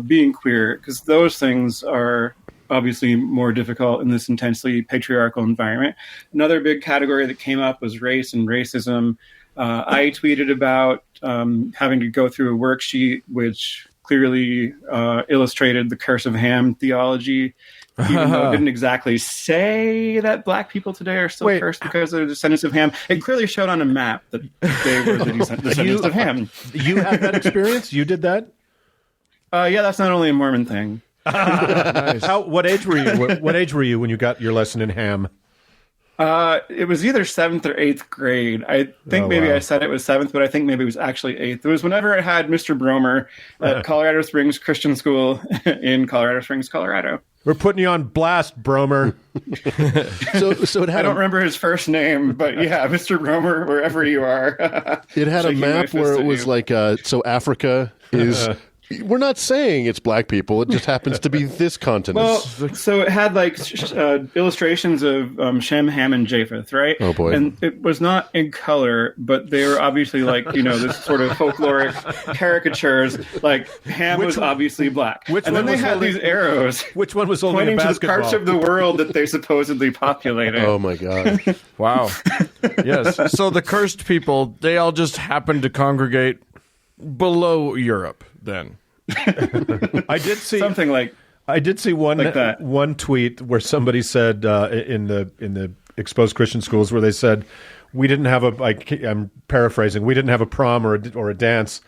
being queer, because those things are obviously more difficult in this intensely patriarchal environment. Another big category that came up was race and racism. I tweeted about having to go through a worksheet which clearly illustrated the curse of Ham theology, even though it didn't exactly say that black people today are still cursed because they're descendants of Ham. It clearly showed on a map that they were the descendants of Ham. You had that experience? You did that? Yeah, that's not only a Mormon thing. Nice. What age were you? What age were you when you got your lesson in Ham? It was either 7th or 8th grade. I think I said it was 7th, but I think maybe it was actually 8th. It was whenever I had Mr. Bromer at Colorado Springs Christian School in Colorado Springs, Colorado. We're putting you on blast, Bromer. So it had I don't remember his first name, but yeah, Mr. Bromer, wherever you are. It had a map where it was like, so Africa is... We're not saying it's black people. It just happens to be this continent. Well, so it had like illustrations of Shem, Ham, and Japheth, right? Oh, boy. And it was not in color, but they were obviously like, this sort of folkloric caricatures. Like Ham was obviously black. And then they had these arrows. Which one was holding pointing a basketball? to parts of the world that they supposedly populated. Oh, my God. Wow. Yes. So the cursed people, they all just happened to congregate below Europe then. I did see something like I did see one Like that. one tweet where somebody said in the exposed Christian schools where they said we didn't have I'm paraphrasing, we didn't have a prom or a dance,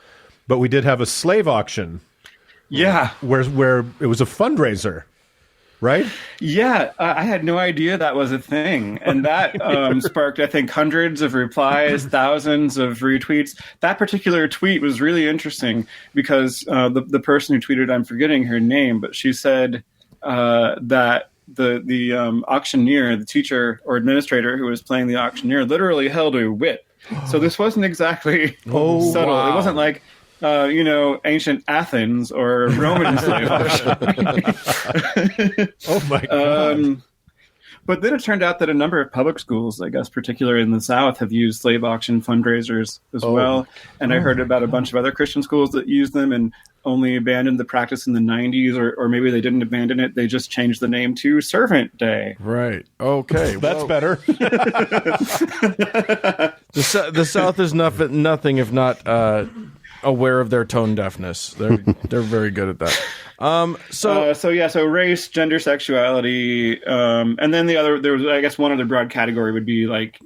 but we did have a slave auction Yeah. where it was a fundraiser, right? Yeah, I had no idea that was a thing. And that sparked, I think, hundreds of replies, thousands of retweets. That particular tweet was really interesting because the person who tweeted, I'm forgetting her name, but she said that the auctioneer, the teacher or administrator who was playing the auctioneer, literally held a whip. So this wasn't exactly subtle. wow. It wasn't like ancient Athens or Roman slave auction. Oh my god! But then it turned out that a number of public schools, I guess, particularly in the South, have used slave auction fundraisers as well. And I heard about a bunch of other Christian schools that used them and only abandoned the practice in the 90s, or maybe they didn't abandon it. They just changed the name to Servant Day. Right. Okay. That's well, better. The South is nothing if not aware of their tone deafness. They're very good at that. So race, gender, sexuality, and then there was, I guess, one other broad category would be like,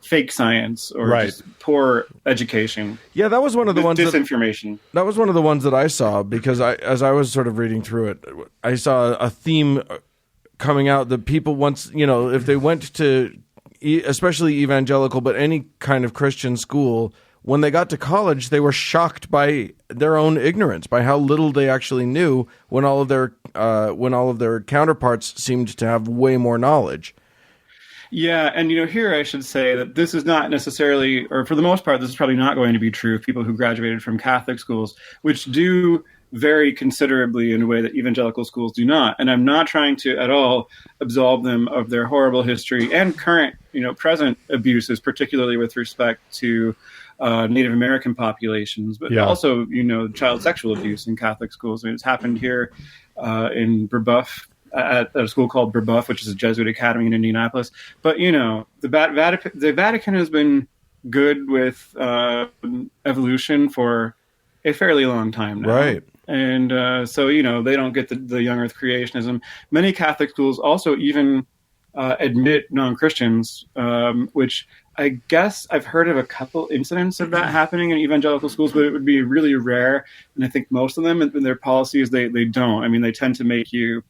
fake science or Right. just poor education, Yeah, that was one of the ones disinformation. that was one of the ones that I saw because as I was sort of reading through it, I saw a theme coming out that people once, if they went to especially evangelical, but any kind of Christian school, when they got to college, they were shocked by their own ignorance, by how little they actually knew when all of their counterparts seemed to have way more knowledge. Yeah, and here I should say that this is not necessarily, or for the most part, this is probably not going to be true of people who graduated from Catholic schools, which do vary considerably in a way that evangelical schools do not. And I'm not trying to at all absolve them of their horrible history and current, present abuses, particularly with respect to Native American populations, but also, child sexual abuse in Catholic schools. I mean, it's happened here in Brebeuf, at a school called Brebeuf, which is a Jesuit academy in Indianapolis. But, the Vatican has been good with evolution for a fairly long time now. Right. And so, they don't get the young earth creationism. Many Catholic schools also even admit non-Christians, which I guess I've heard of a couple incidents of that happening in evangelical schools, but it would be really rare. And I think most of them, in their policies, they don't. I mean, they tend to make you,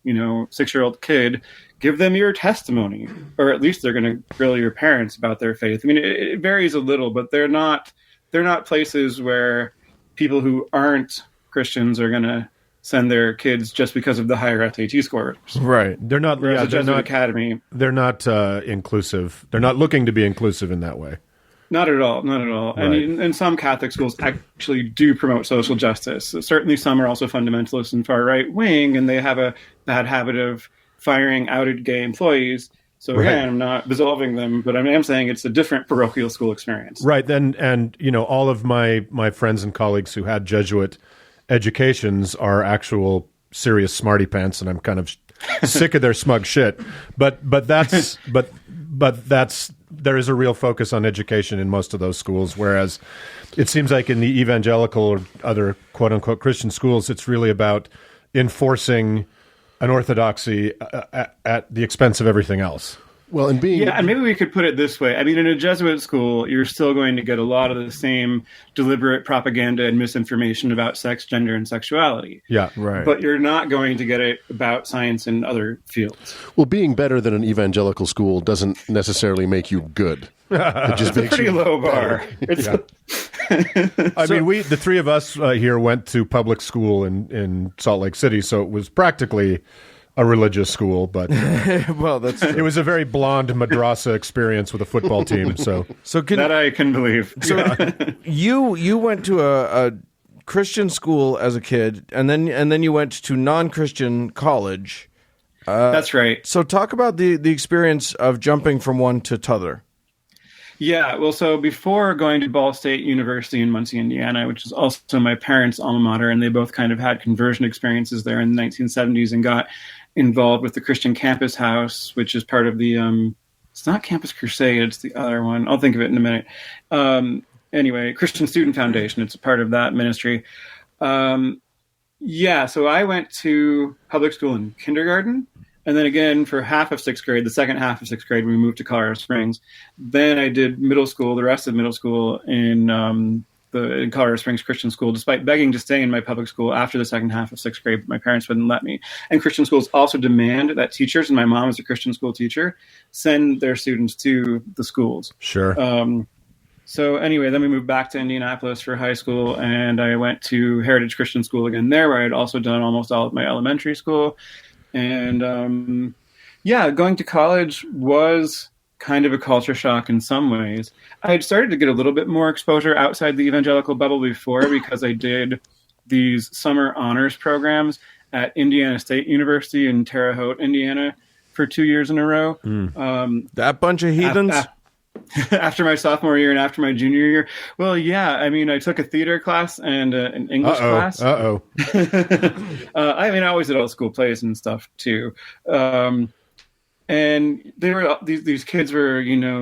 6-year-old kid, give them your testimony, or at least they're going to grill your parents about their faith. I mean, it varies a little, but they're not places where people who aren't Christians are going to send their kids just because of the higher SAT scores. Right. They're not. Whereas Yeah, the they're Jesuit not. Academy, They're not inclusive. They're not looking to be inclusive in that way. not at all, not at all. Right. And some Catholic schools actually do promote social justice. Certainly, some are also fundamentalist and far right wing, and they have a bad habit of firing outed gay employees. So again, I'm not absolving them, but I am saying it's a different parochial school experience. Right. Then, and all of my friends and colleagues who had Jesuit educations are actual serious smarty pants, and I'm kind of sick of their smug shit. But that's there is a real focus on education in most of those schools, whereas it seems like in the evangelical or other quote unquote Christian schools, it's really about enforcing an orthodoxy at the expense of everything else. Well, and being Yeah, and maybe we could put it this way. I mean, in a Jesuit school, you're still going to get a lot of the same deliberate propaganda and misinformation about sex, gender, and sexuality. Yeah. Right. But you're not going to get it about science and other fields. well, being better than an evangelical school doesn't necessarily make you good. It just makes Pretty you low bar. It's, I mean, the three of us here went to public school in Salt Lake City, so it was practically a religious school, but well, that's it was a very blonde madrasa experience with a football team. So that I can believe. you went to a Christian school as a kid, and then you went to non-Christian college. That's right. So talk about the experience of jumping from one to t'other. Yeah, well, so before going to Ball State University in Muncie, Indiana, which is also my parents' alma mater, and they both kind of had conversion experiences there in the 1970s and got involved with the Christian Campus House, which is part of the, it's not Campus Crusade, it's the other one. I'll think of it in a minute. Anyway, Christian Student Foundation, it's a part of that ministry. Yeah, so I went to public school in kindergarten, and then again for half of sixth grade, the second half of sixth grade, we moved to Colorado Springs. Then I did middle school, the rest of middle school in Colorado Springs Christian School, despite begging to stay in my public school after the second half of sixth grade, but my parents wouldn't let me. And Christian schools also demand that teachers, and my mom is a Christian school teacher, send their students to the schools. Sure. So anyway, then we moved back to Indianapolis for high school, and I went to Heritage Christian School again there, where I had also done almost all of my elementary school. And going to college was kind of a culture shock in some ways. I had started to get a little bit more exposure outside the evangelical bubble before, because I did these summer honors programs at Indiana State University in Terre Haute, Indiana, for 2 years in a row. That bunch of heathens? After my sophomore year and after my junior year. Well, yeah, I mean, I took a theater class and an English class. Uh-oh. I mean, I always did all school plays and stuff too. And they were these kids were,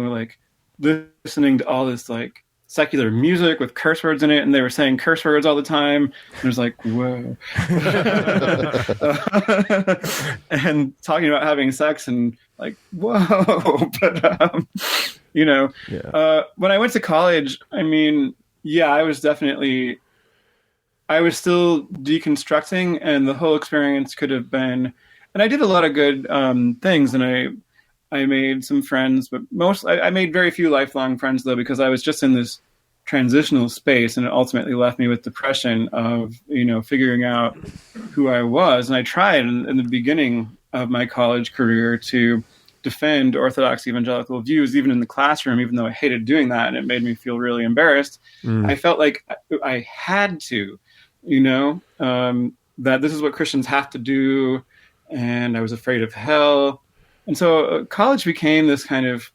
like listening to all this like secular music with curse words in it, and they were saying curse words all the time. And it was like, whoa. And talking about having sex and like, whoa. But when I went to college, I mean, yeah, I was still deconstructing, and the whole experience could have been, and I did a lot of good things, and I made some friends, but I made very few lifelong friends though, because I was just in this transitional space, and it ultimately left me with depression of, figuring out who I was. And I tried in the beginning of my college career to defend Orthodox evangelical views, even in the classroom, even though I hated doing that and it made me feel really embarrassed. I felt like I had to, that this is what Christians have to do, and I was afraid of hell. And so college became this kind of,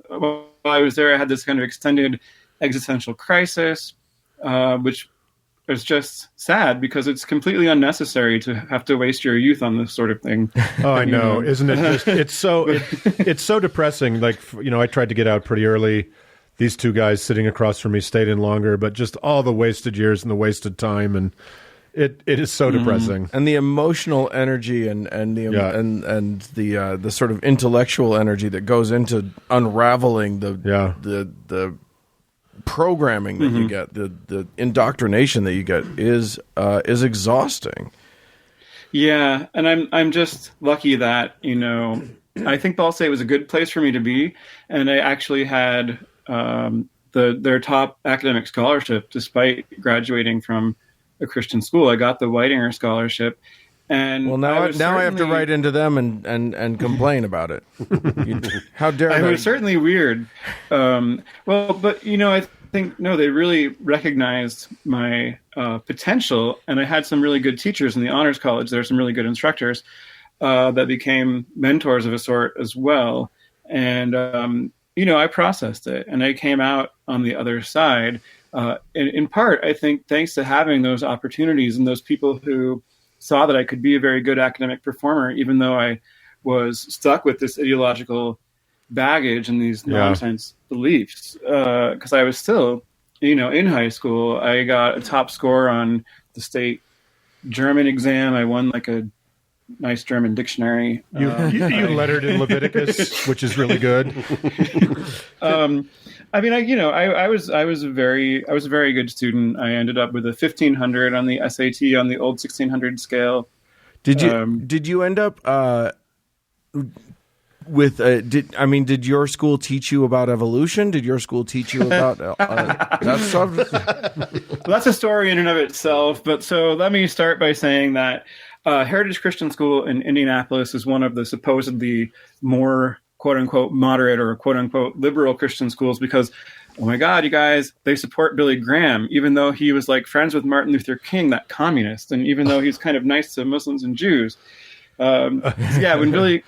while I was there, I had this kind of extended existential crisis, which is just sad because it's completely unnecessary to have to waste your youth on this sort of thing. Oh, I know. Isn't it just, it's so depressing. Like, I tried to get out pretty early. These two guys sitting across from me stayed in longer, but just all the wasted years and the wasted time. And it is so depressing. And the emotional energy and the sort of intellectual energy that goes into unraveling the programming that you get, the indoctrination that you get is exhausting. Yeah, and I'm just lucky that, I think Ball State was a good place for me to be, and I actually had their top academic scholarship despite graduating from a Christian school. I got the Whitinger scholarship. And now I have to write into them and complain about it. How dare I? It was certainly weird. But I think they really recognized my potential, and I had some really good teachers in the honors college. There were some really good instructors that became mentors of a sort as well. And I processed it, and I came out on the other side. In part, I think thanks to having those opportunities and those people who saw that I could be a very good academic performer, even though I was stuck with this ideological baggage and these nonsense beliefs. Because I was still, in high school, I got a top score on the state German exam. I won like a nice German dictionary. You lettered in Leviticus, which is really good. I mean, I was a very good student. I ended up with a 1500 on the SAT on the old 1600 scale. Did you end up with did your school teach you about evolution? Did your school teach you about that stuff? Well, that's a story in and of itself. But so let me start by saying that Heritage Christian School in Indianapolis is one of the supposedly more quote-unquote moderate or quote-unquote liberal Christian schools because, oh my God, you guys, they support Billy Graham, even though he was like friends with Martin Luther King, that communist, and even though he's kind of nice to Muslims and Jews. When Billy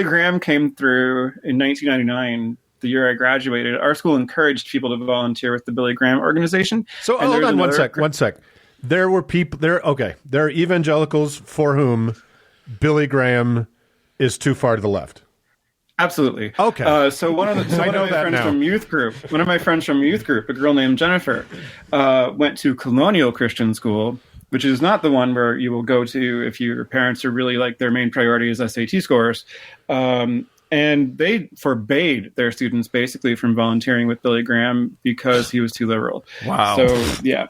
Graham came through in 1999, the year I graduated, our school encouraged people to volunteer with the Billy Graham organization. So hold on one sec. There were people there. Okay, there are evangelicals for whom Billy Graham is too far to the left. Absolutely. Okay. So one of my friends from youth group, a girl named Jennifer, went to Colonial Christian School, which is not the one where you will go to if your parents are really like their main priority is SAT scores. And they forbade their students basically from volunteering with Billy Graham because he was too liberal. Wow. So, yeah.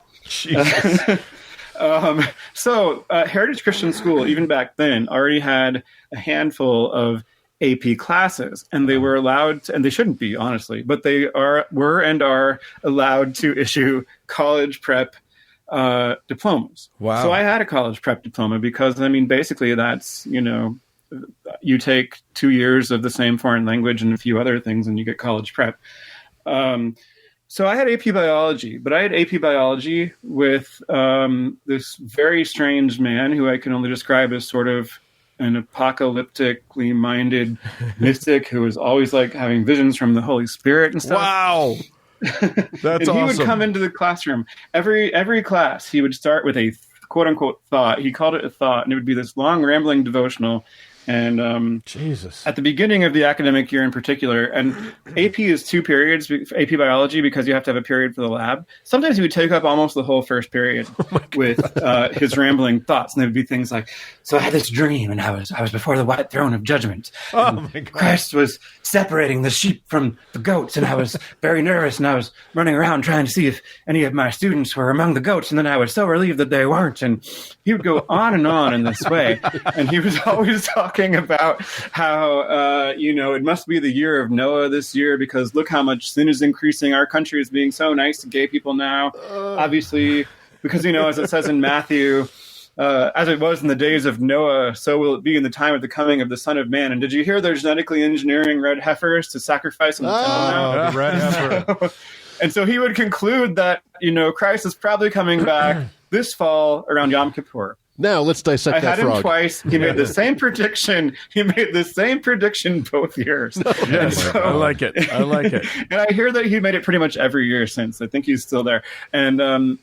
Heritage Christian School, even back then, already had a handful of AP classes, and they were allowed to, and they shouldn't be, honestly, but they were and are allowed to issue college prep diplomas. Wow. So I had a college prep diploma because, I mean, basically that's, you take 2 years of the same foreign language and a few other things and you get college prep. So I had AP biology, but I had AP biology with this very strange man who I can only describe as sort of an apocalyptically minded mystic who was always like having visions from the Holy Spirit and stuff. Wow. That's and he awesome. would come into the classroom. Every class, he would start with a quote unquote thought. He called it a thought, and it would be this long rambling devotional. And Jesus. at the beginning of the academic year in particular, and AP is 2 periods, AP biology, because you have to have a period for the lab. Sometimes he would take up almost the whole first period with his rambling thoughts. And there would be things like, so I had this dream, and I was before the white throne of judgment. Oh, my God. Christ was separating the sheep from the goats, and I was very nervous, and I was running around trying to see if any of my students were among the goats, and then I was so relieved that they weren't. And he would go on in this way, and he was always talking about how, it must be the year of Noah this year because look how much sin is increasing. Our country is being so nice to gay people now, obviously, because, as it says in Matthew, as it was in the days of Noah, so will it be in the time of the coming of the Son of Man. And did you hear they're genetically engineering red heifers to sacrifice in the temple now? The red heifer. And so he would conclude that, Christ is probably coming back this fall around Yom Kippur. Now let's dissect I that had frog. him twice. He made the same prediction. He made the same prediction both years. Yes, I like it. And I hear that he made it pretty much every year since. I think he's still there. And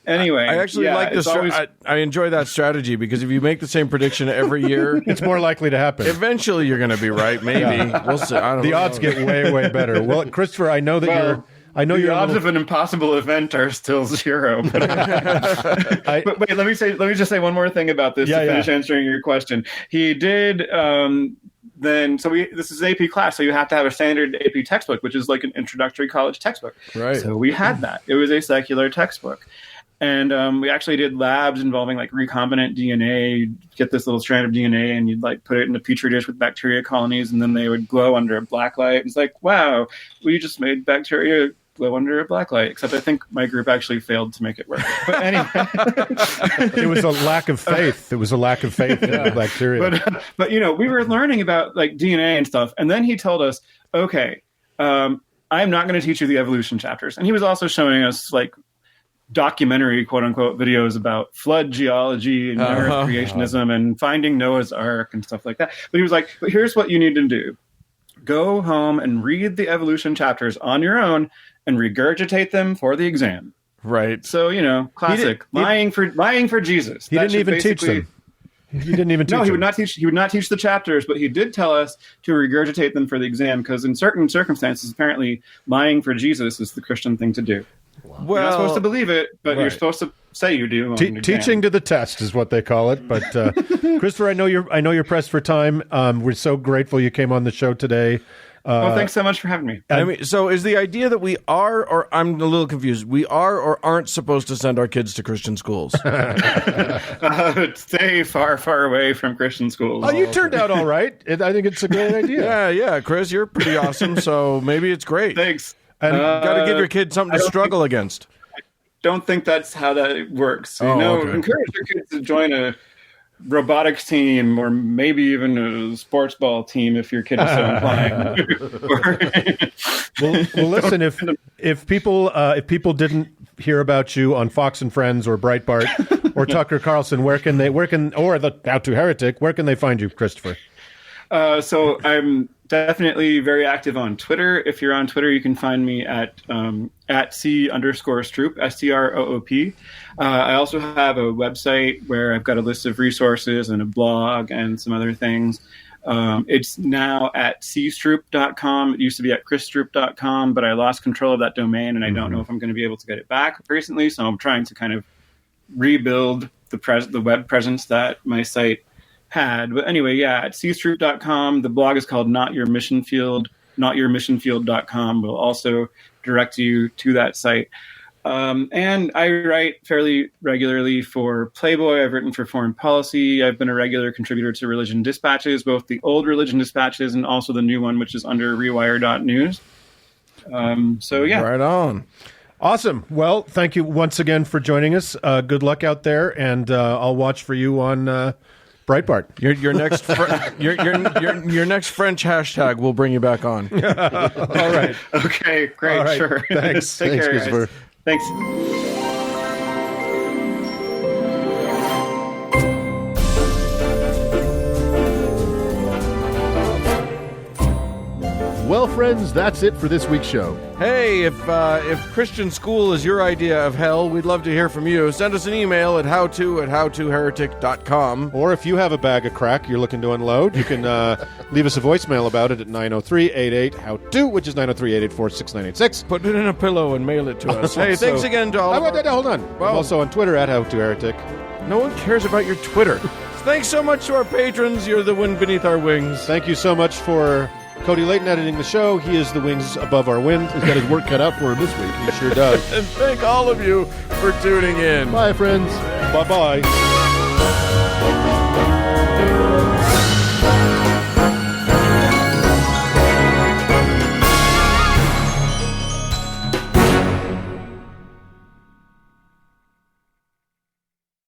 anyway, I actually like this. I enjoy that strategy because if you make the same prediction every year, It's more likely to happen. eventually you're going to be right. Maybe we'll see. I don't The know. odds get way, way better. Well, Christopher, I know that the you're odds of an impossible event are still 0. But, but wait, let me just say one more thing about this to finish answering your question. He did this is an AP class, so you have to have a standard AP textbook, which is like an introductory college textbook. Right. So we had that. It was a secular textbook. And we actually did labs involving like recombinant DNA. You'd get this little strand of DNA and you'd like put it in a petri dish with bacteria colonies, and then they would glow under a black light. It's like, wow, we just made bacteria glow under a black light, except I think my group actually failed to make it work. But anyway. It was a lack of faith. It was a lack of faith in the bacteria. But we were learning about like DNA and stuff. And then he told us, okay, I'm not going to teach you the evolution chapters. And he was also showing us like documentary, quote unquote, videos about flood geology and earth creationism and finding Noah's Ark and stuff like that. But he was like, but here's what you need to do. Go home and read the evolution chapters on your own and regurgitate them for the exam. Right. So, classic lying for Jesus. He didn't even teach them. He didn't even teach No, he them. would not teach. He would not teach the chapters, but he did tell us to regurgitate them for the exam because in certain circumstances, apparently, lying for Jesus is the Christian thing to do. Well, You're not supposed to believe it, but you're right. supposed to say you do. on an exam. Teaching to the test is what they call it. But Christopher, I know you're pressed for time. We're so grateful you came on the show today. Well, thanks so much for having me. I mean, so is the idea that we are, or I'm a little confused, we are or aren't supposed to send our kids to Christian schools? Stay far, far away from Christian schools. Oh, you turned out all right. I think it's a great idea. Yeah, Chris, you're pretty awesome, so maybe it's great. Thanks. And Got to give your kid something to struggle against. Don't think that's how that works. Okay. Encourage your kids to join a robotics team or maybe even a sports ball team if your kid is so inclined. Well, listen, if people didn't hear about you on Fox and Friends or Breitbart or Tucker Carlson, or the How to Heretic, where can they find you, Christopher? So I'm definitely very active on Twitter. If you're on Twitter, you can find me at C_Stroop, STROOP. I also have a website where I've got a list of resources and a blog and some other things. It's now at cstroop.com. It used to be at chrisstroop.com, but I lost control of that domain, and I don't know if I'm going to be able to get it back recently. So I'm trying to kind of rebuild the web presence that my site had. But anyway, yeah, at cstroop.com, the blog is called Not Your Mission Field. NotYourMissionField.com will also direct you to that site. And I write fairly regularly for Playboy. I've written for Foreign Policy. I've been a regular contributor to Religion Dispatches, both the old Religion Dispatches and also the new one, which is under Rewire.news. So, yeah. Right on. Awesome. Well, thank you once again for joining us. Good luck out there, and I'll watch for you on Breitbart. Your next your next French hashtag will bring you back on. All right. Okay, great, All right. sure. Thanks. Take Thanks, care, guys. Christopher. Thanks. Well, friends, that's it for this week's show. Hey, if Christian school is your idea of hell, we'd love to hear from you. Send us an email at howto@howtoheretic.com. Or if you have a bag of crack you're looking to unload, you can leave us a voicemail about it at 903-88-HOW-TO, which is 903-884-6986. Put it in a pillow and mail it to us. Hey, thanks again to all of our... Hold on. Wow. I'm also on Twitter at HowToHeretic. No one cares about your Twitter. Thanks so much to our patrons. You're the wind beneath our wings. Thank you so much for Cody Layton editing the show. He is the wings above our wind. He's got his work cut out for him this week. He sure does. And thank all of you for tuning in. Bye, friends. Bye-bye.